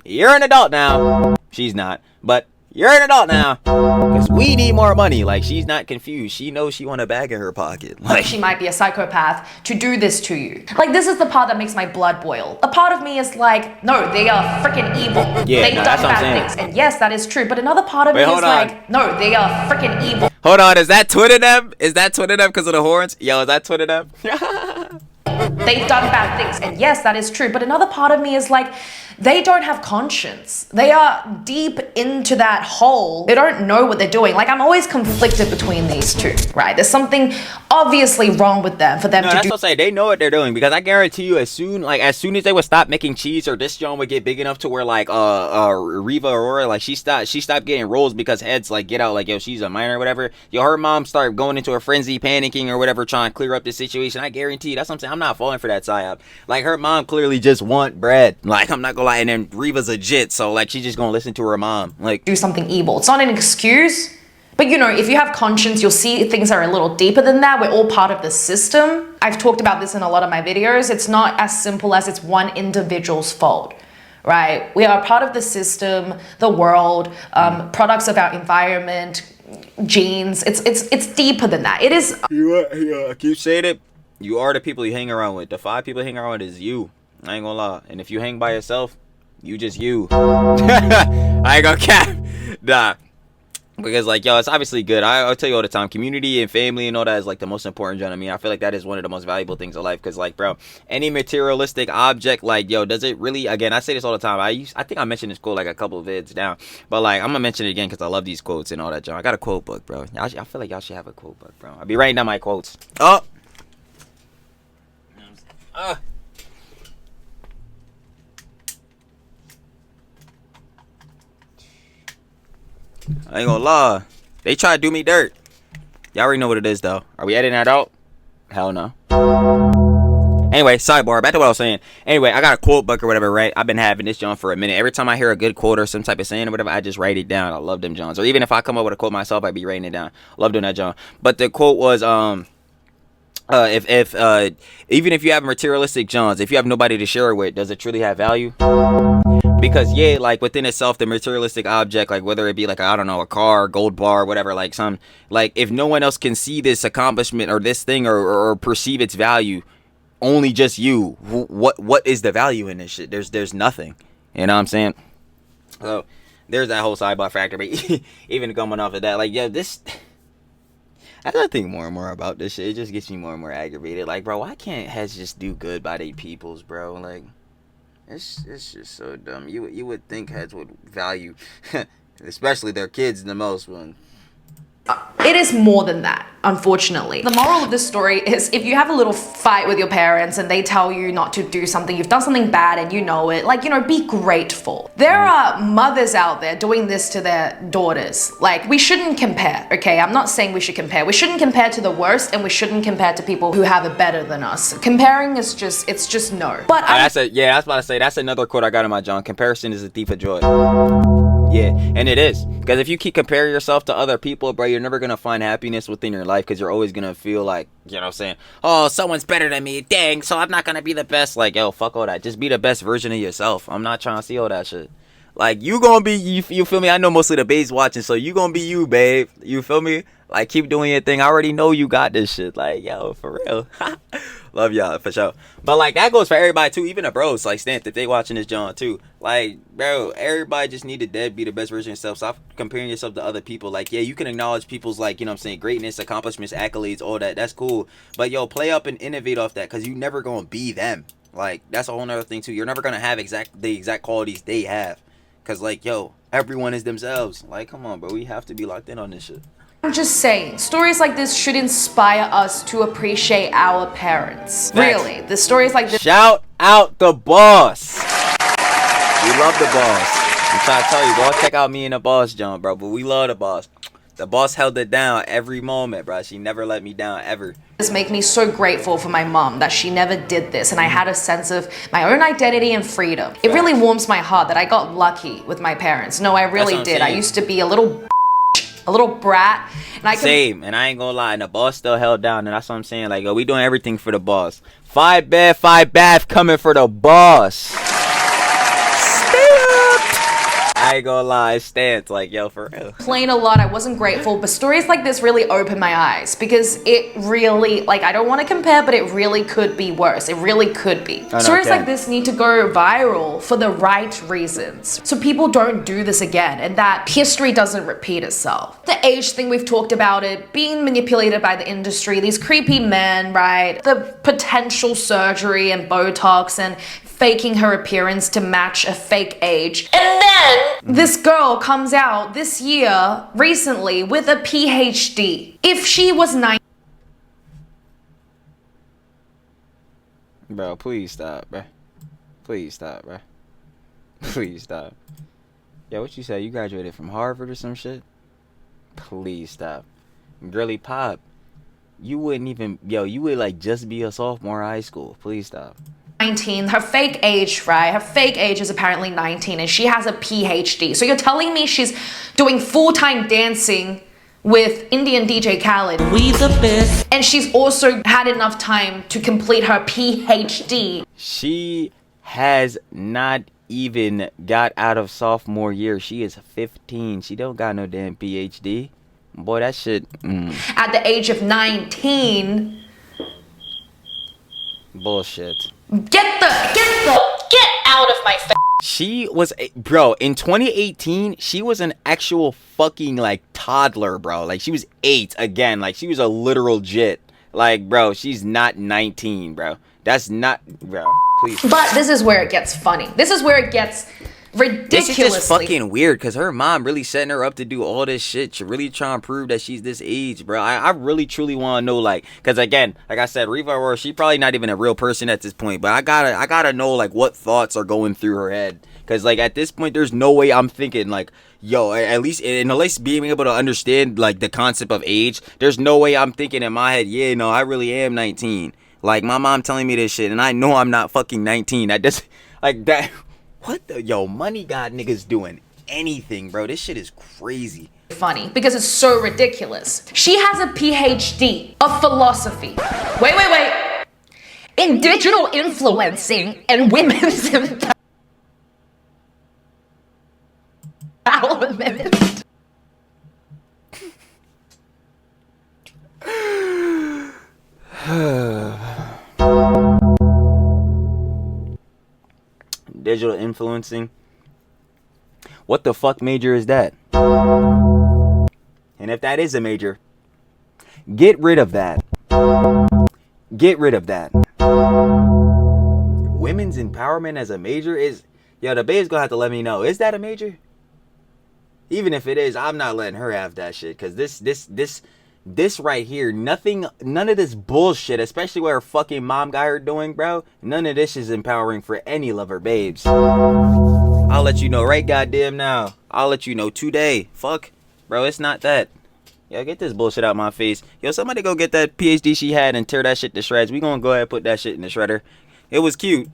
you're an adult now. She's not, but you're an adult now because we need more money. Like, she's not confused. She knows she want a bag in her pocket. Like, she might be a psychopath to do this to you. Like, this is the part that makes my blood boil. A part of me is like, no, they are freaking evil. Yeah, they've done bad things, and yes, that is true. But another part of me is like, no, they are freaking evil. Hold on, is that Twitter them? Is that Twitter them because of the horns? Yo, is that Twitter them? They've done bad things, and yes, that is true. But another part of me is like, they don't have conscience. They are deep into that hole. They don't know what they're doing. Like, I'm always conflicted between these two, right? There's something obviously wrong with them for them to do. That's what I'm saying. They know what they're doing, because I guarantee you, as soon as they would stop making cheese, or this John would get big enough to where like Riva Arora, like she stopped getting roles because heads like get out, like, yo, she's a minor or whatever. Yo, her mom started going into a frenzy, panicking or whatever, trying to clear up the situation. I guarantee you, that's what I'm saying. I'm not falling for that psyop. Like, her mom clearly just want bread. Like, I'm not gonna lie. And then Riva's a jit, so like she's just gonna listen to her mom. Like, do something evil. It's not an excuse. But you know, if you have conscience, you'll see things are a little deeper than that. We're all part of the system. I've talked about this in a lot of my videos. It's not as simple as it's one individual's fault, right? We are part of the system, the world, products of our environment, genes. It's deeper than that. It is. I keep saying it. You are the people you hang around with. The 5 people you hang around with is you. I ain't gonna lie. And if you hang by yourself, you just you. I ain't gonna cap. Nah. Because, like, yo, it's obviously good. I'll tell you all the time, community and family and all that is, like, the most important, you know what I mean? I feel like that is one of the most valuable things in life. Because, like, bro, any materialistic object, like, yo, does it really, again, I say this all the time. I think I mentioned this quote, like, a couple of vids down. But, like, I'm going to mention it again because I love these quotes and all that, John. I got a quote book, bro. I feel like y'all should have a quote book, bro. I'll be writing down my quotes. Oh! I ain't gonna lie. They try to do me dirt. Y'all already know what it is, though. Are we editing that out? Hell no. Anyway, sidebar. Back to what I was saying. Anyway, I got a quote book or whatever, right? I've been having this John for a minute. Every time I hear a good quote or some type of saying or whatever, I just write it down. I love them Johns. Or even if I come up with a quote myself, I'd be writing it down. Love doing that, John. But the quote was, even if you have materialistic Johns, if you have nobody to share it with, does it truly have value? Because, yeah, like, within itself, the materialistic object, like, whether it be, like, I don't know, a car, gold bar, whatever, like, if no one else can see this accomplishment or this thing or perceive its value, only just you, what is the value in this shit? There's nothing. You know what I'm saying? So, there's that whole sidebar factor. But even going off of that, like, yeah, this... As I think more and more about this shit, it just gets me more and more aggravated. Like, bro, why can't heads just do good by they peoples, bro? Like, it's just so dumb. You would think heads would value, especially their kids, the most one. It is more than that, unfortunately. The moral of this story is if you have a little fight with your parents and they tell you not to do something, you've done something bad and you know it, like, you know, be grateful. There are mothers out there doing this to their daughters. Like, we shouldn't compare, okay? I'm not saying we should compare. We shouldn't compare to the worst, and we shouldn't compare to people who have it better than us. Comparing is just, it's just no. But I was about to say, that's another quote I got in my John. Comparison is a thief of joy. Yeah, and it is. Because if you keep comparing yourself to other people, bro, you're never going to find happiness within your life because you're always going to feel like, you know what I'm saying, oh, someone's better than me, dang, so I'm not going to be the best. Like, yo, fuck all that. Just be the best version of yourself. I'm not trying to see all that shit. Like, you going to be, you feel me? I know most of the babes watching, so you going to be you, babe. You feel me? Like, keep doing your thing. I already know you got this shit. Like, yo, for real. Love y'all, for sure. But, like, that goes for everybody, too. Even the bros, like, Stant, if they watching this, John, too. Like, bro, everybody just need to be the best version of yourself. Stop comparing yourself to other people. Like, yeah, you can acknowledge people's, like, you know what I'm saying, greatness, accomplishments, accolades, all that. That's cool. But, yo, play up and innovate off that because you never going to be them. Like, that's a whole nother thing, too. You're never going to have the exact qualities they have. Because, like, yo, everyone is themselves. Like, come on, bro. We have to be locked in on this shit. I'm just saying, stories like this should inspire us to appreciate our parents. Really, the stories like this. Shout out the boss. We love the boss. I'm trying to tell you, go check out me and the boss, John, bro. But we love the boss. The boss held it down every moment, bro. She never let me down, ever. This make me so grateful for my mom that she never did this, and I had a sense of my own identity and freedom. It really warms my heart that I got lucky with my parents. No, I really did. I used to be a little brat, and same, and I ain't gonna lie, and the boss still held down, and that's what I'm saying. Like, yo, we doing everything for the boss. 5 bed, 5 bath coming for the boss. I ain't gonna lie, it stands. Like, yo, for real. Complain a lot, I wasn't grateful, but stories like this really opened my eyes because it really, like, I don't want to compare, but it really could be worse. It really could be. Stories like this need to go viral for the right reasons, so people don't do this again and that history doesn't repeat itself. The age thing, we've talked about it, being manipulated by the industry, these creepy men, right? The potential surgery and Botox and faking her appearance to match a fake age. And then this girl comes out this year, recently, with a PhD. If she was 9. Bro, please stop, bro. Please stop, bro. Please stop. Yo, what you say? You graduated from Harvard or some shit? Please stop. Girly Pop, you wouldn't even, yo, you would like just be a sophomore in high school. Please stop. 19, her fake age, right? Her fake age is apparently 19 and she has a PhD. So you're telling me she's doing full-time dancing with Indian DJ Khaled. We the best. And she's also had enough time to complete her PhD. She has not even got out of sophomore year. She is 15. She don't got no damn PhD. Boy, that shit. At the age of 19. Bullshit. Get out of my face. She was, bro, in 2018, she was an actual fucking, like, toddler, bro. Like, she was 8, again. Like, she was a literal jit. Like, bro, she's not 19, bro. That's not, bro, please. But this is where it gets funny. This is where it gets ridiculously. This is just fucking weird, because her mom really setting her up to do all this shit. She really trying to prove that she's this age, bro. I really, truly want to know, like, because, again, like I said, Riva Arora, she probably not even a real person at this point, but I gotta know, like, what thoughts are going through her head. Because, like, at this point, there's no way I'm thinking, like, yo, at least being able to understand, like, the concept of age, there's no way I'm thinking in my head, yeah, no, I really am 19. Like, my mom telling me this shit, and I know I'm not fucking 19. That just, like, that, what the, yo, money got niggas doing anything, bro. This shit is crazy. Funny, because it's so ridiculous. She has a PhD of philosophy. Wait. In digital influencing and women's empowerment. Digital influencing. What the fuck major is that? And if that is a major, Get rid of that. Get rid of that. Women's empowerment as a major is... Yo, the babe's gonna have to let me know. Is that a major? Even if it is, I'm not letting her have that shit. Because this right here, none of this bullshit, especially what her fucking mom got her doing, bro. None of this is empowering for any lover babes. I'll let you know right goddamn now. I'll let you know today. Fuck. Bro, it's not that. Yo, get this bullshit out my face. Yo, somebody go get that PhD she had and tear that shit to shreds. We gonna go ahead and put that shit in the shredder. It was cute.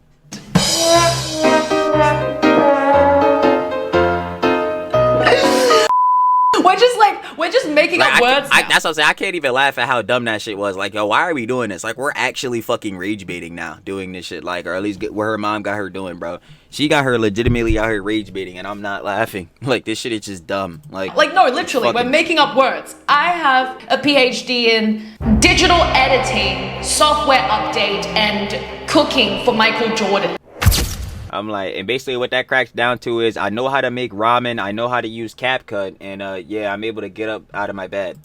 We're just making up words. That's what I'm saying. I can't even laugh at how dumb that shit was. Like, yo, why are we doing this? Like, we're actually fucking rage baiting now, doing this shit. Like, or at least get where her mom got her doing, bro. She got her legitimately out here rage baiting, and I'm not laughing. Like, this shit is just dumb. Like no, literally, we're making up words. I have a PhD in digital editing, software update, and cooking for Michael Jordan. I'm like, and basically what that cracks down to is I know how to make ramen, I know how to use CapCut, and yeah, I'm able to get up out of my bed.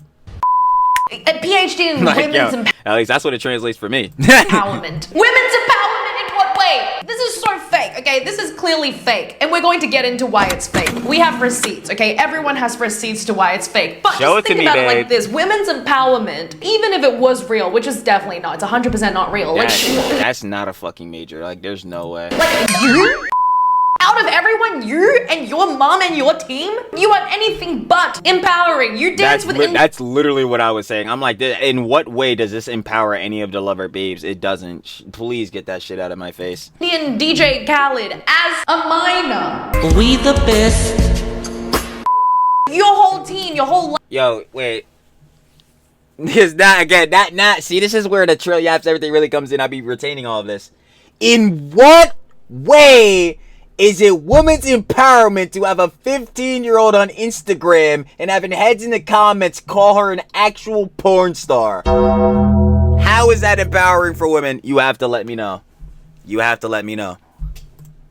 A PhD in women's empowerment. At least that's what it translates for me. Women's empowerment in what way? This is so fake, okay? This is clearly fake, and we're going to get into why it's fake. We have receipts, okay? Everyone has receipts to why it's fake. But Show just it to think me, about babe. it like this. Women's empowerment, even if it was real, which is definitely not, it's 100% not real. That's not a fucking major. Like, there's no way. Like, you? Out of everyone, you and your mom and your team, you are anything but empowering. You dance that's literally what I was saying. I'm like, in what way does this empower any of the lover babes? It doesn't. Please get that shit out of my face. Indian DJ Khaled as a minor. We the best. Your whole team, your whole life. Yo, wait. Is that again? See, this is where the TrillTalksEverything really comes in. I be retaining all of this. In what way is it women's empowerment to have a 15-year-old on Instagram and having heads in the comments call her an actual porn star? How is that empowering for women? You have to let me know. You have to let me know.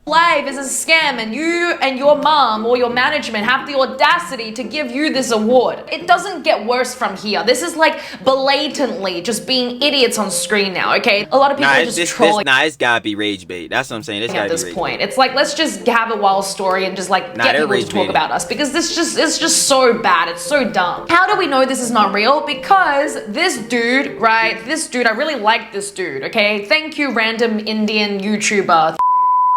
Life is a scam, and you and your mom or your management have the audacity to give you this award. It doesn't get worse from here. This is like blatantly just being idiots on screen now, okay? A lot of people are just trolling. It's gotta be rage bait. That's what I'm saying. It's gotta be rage bait. At this point, it's like, let's just have a wild story and just like get people to talk about us, because it's just so bad. It's so dumb. How do we know this is not real? Because this dude, right? I really like this dude, okay? Thank you, random Indian YouTuber.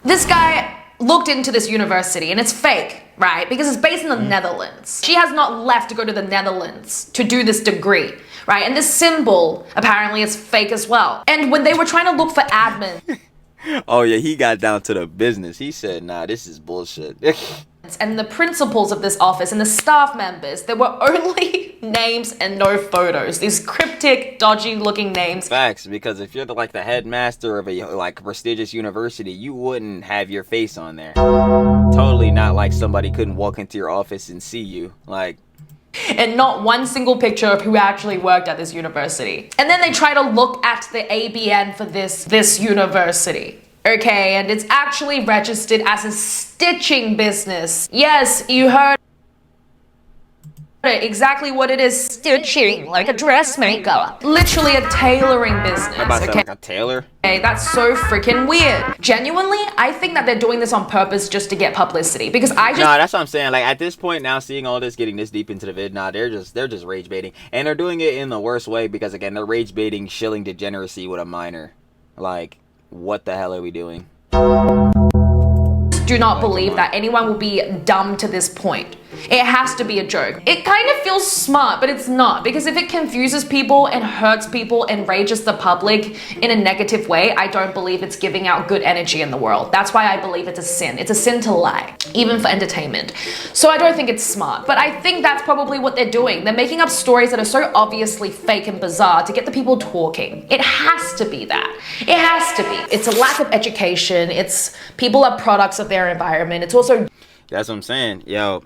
This guy looked into this university, and it's fake, right? Because it's based in the Netherlands. She has not left to go to the Netherlands to do this degree, right? And this symbol apparently is fake as well. And when they were trying to look for admin, oh yeah, he got down to the business. He said, nah, this is bullshit. and the principals of this office and the staff members, there were only names and no photos. These cryptic, dodgy looking names. Facts, because if you're the headmaster of a prestigious university, you wouldn't have your face on there. Totally not like somebody couldn't walk into your office and see you. And not one single picture of who actually worked at this university. And then they try to look at the ABN for this university. Okay, and it's actually registered as a stitching business. Yes, you heard exactly what it is. Stitching, like a dressmaker. Literally a tailoring business. Okay, like a tailor? Okay, that's so freaking weird. Genuinely, I think that they're doing this on purpose just to get publicity, because I just... Nah, that's what I'm saying. Like, at this point now, seeing all this, getting this deep into the vid, nah, they're just rage baiting. And they're doing it in the worst way, because again, they're rage baiting shilling degeneracy with a minor. Like, what the hell are we doing? Do not believe that anyone will be dumb to this point. It has to be a joke. It kind of feels smart, but it's not, because if it confuses people and hurts people and enrages the public in a negative way, I don't believe it's giving out good energy in the world. That's why I believe it's a sin. It's a sin to lie, even for entertainment. So I don't think it's smart, but I think that's probably what they're doing. They're making up stories that are so obviously fake and bizarre to get the people talking. It has to be that. It has to be. It's a lack of education. It's people are products of their environment. It's also... That's what I'm saying. Yo,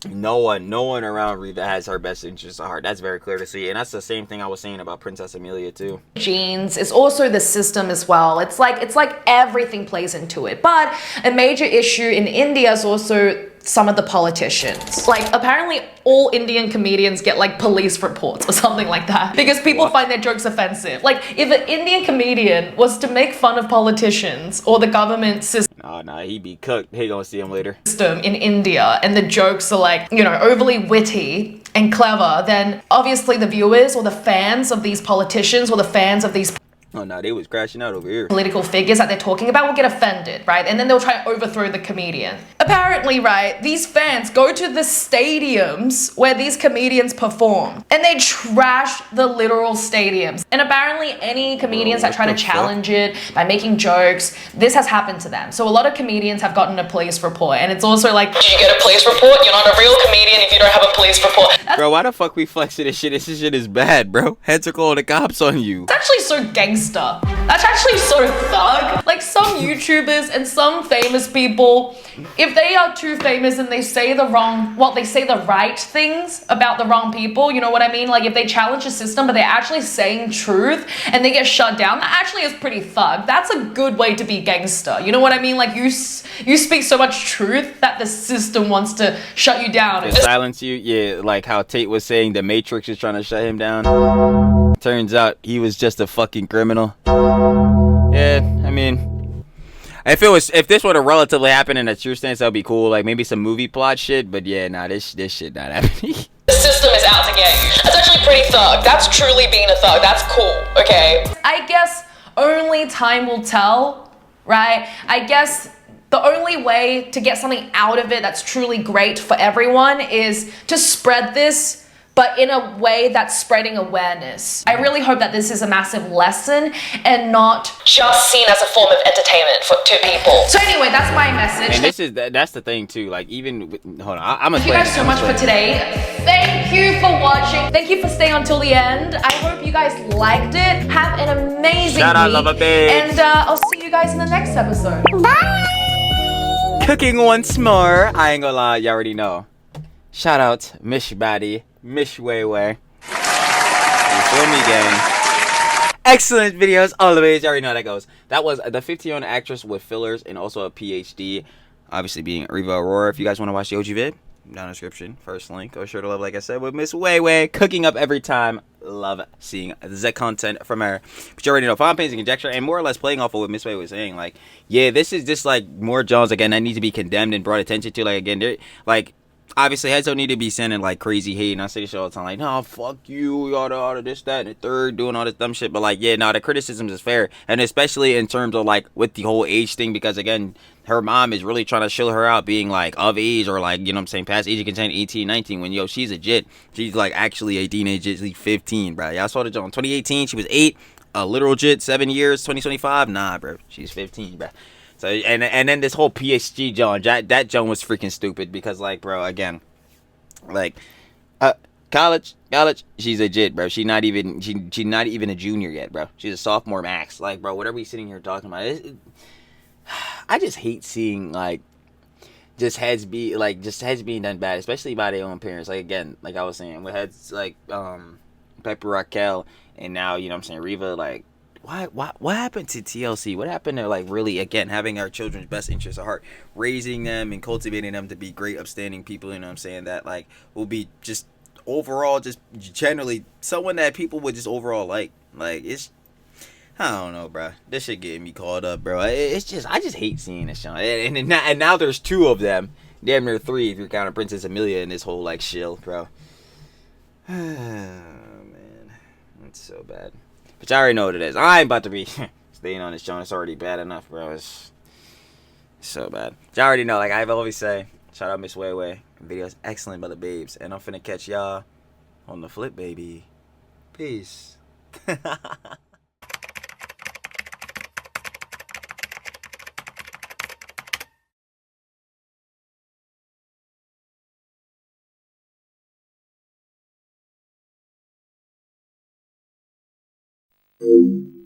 No one around Riva has her best interests at heart. That's very clear to see, and that's the same thing I was saying about Princess Amelia too. Genes is also the system as well. It's like everything plays into it. But a major issue in India is also some of the politicians. Like apparently all Indian comedians get like police reports or something like that because people find their jokes offensive. Like if an Indian comedian was to make fun of politicians or the government system Nah, he be cooked. He gonna see him later. In India and the jokes are like, you know, overly witty and clever, then obviously the viewers or the fans of these politicians or the fans of these Oh no, they was crashing out over here. political figures that they're talking about will get offended, right? And then they'll try to overthrow the comedian. Apparently, right, these fans go to the stadiums where these comedians perform and they trash the literal stadiums. And apparently any comedians that try to challenge it by making jokes, this has happened to them. So a lot of comedians have gotten a police report, and it's also like, did you get a police report? You're not a real comedian if you don't have a police report. Bro, why the fuck we flexing this shit? This shit is bad, bro. Heads are calling the cops on you. It's actually so gangster. That's actually so thug. Like some YouTubers and some famous people, if they are too famous and they say the right things about the wrong people, you know what I mean? Like if they challenge the system but they're actually saying truth and they get shut down, that actually is pretty thug. That's a good way to be gangster. You know what I mean? Like you speak so much truth that the system wants to shut you down. To silence you? Yeah, like how Tate was saying the Matrix is trying to shut him down. Turns out he was just a fucking criminal. Yeah, I mean, if this were to relatively happen in a true sense, that'd be cool. Like maybe some movie plot shit. But yeah, nah, this shit not happening. The system is out to get you. That's actually pretty thug. That's truly being a thug. That's cool, okay? I guess only time will tell, right? I guess the only way to get something out of it that's truly great for everyone is to spread this, but in a way that's spreading awareness. I really hope that this is a massive lesson and not just seen as a form of entertainment to people. So anyway, that's my message. And that's the thing too. Like even hold on, I'm Thank you guys so much for today. Thank you for watching. Thank you for staying until the end. I hope you guys liked it. Have an amazing Shout out, week. Lover Babes. And I'll see you guys in the next episode. Bye. Cooking once more. I ain't gonna lie, you already know. Shout out Mish Batty, Mish Wayway. You feel me, gang? Excellent videos, always. You already know how that goes. That was the 15-year-old actress with fillers and also a PhD. Obviously being Riva Arora. If you guys want to watch the OG vid, down in the description. First link. Go sure to love, like I said, with Miss Wayway. Cooking up every time. Love seeing the content from her. But you already know, fine painting conjecture and more or less playing off of what Miss Way was saying. Like, yeah, this is just like more Jones again that need to be condemned and brought attention to. Like again, like obviously heads don't need to be sending like crazy hate, and I say this shit all the time, like, no, fuck you, all this, that, and the third, doing all this dumb shit. But like, yeah, no, the criticisms is fair, and especially in terms of like with the whole age thing, because again, her mom is really trying to show her out being like of age, or like, you know what I'm saying, past age of consent, 18, 19, when yo, she's a jit. She's like actually a teenager, she's 15, bro. Y'all saw the joke in 2018, she was 8, a literal jit, 7 years, 2025, nah, bro, she's 15, bro. So, and then this whole PSG John, that John was freaking stupid, because like, bro, again, like, college, she's a jit, bro. She's not even a junior yet, bro. She's a sophomore max. Like, bro, what are we sitting here talking about? I just hate seeing like just heads being done bad, especially by their own parents. Like again, like I was saying, with heads like Pepper Raquel, and now, you know what I'm saying, Riva, like, what happened to TLC? What happened to like really again having our children's best interests at heart, raising them and cultivating them to be great upstanding people, you know what I'm saying, that like will be just overall just generally someone that people would just overall like it's, I don't know, bro. This shit getting me caught up, bro. It's just, I just hate seeing this, Sean. And now there's 2 of them. Damn near 3 if you're counting Princess Amelia in this whole like shill, bro. Oh man, it's so bad. But y'all already know what it is. I ain't about to be staying on this, Sean. It's already bad enough, bro. It's so bad. Y'all already know, like I always say, shout out Miss Wayway. Video's excellent by the babes. And I'm finna catch y'all on the flip, baby. Peace. Thank you.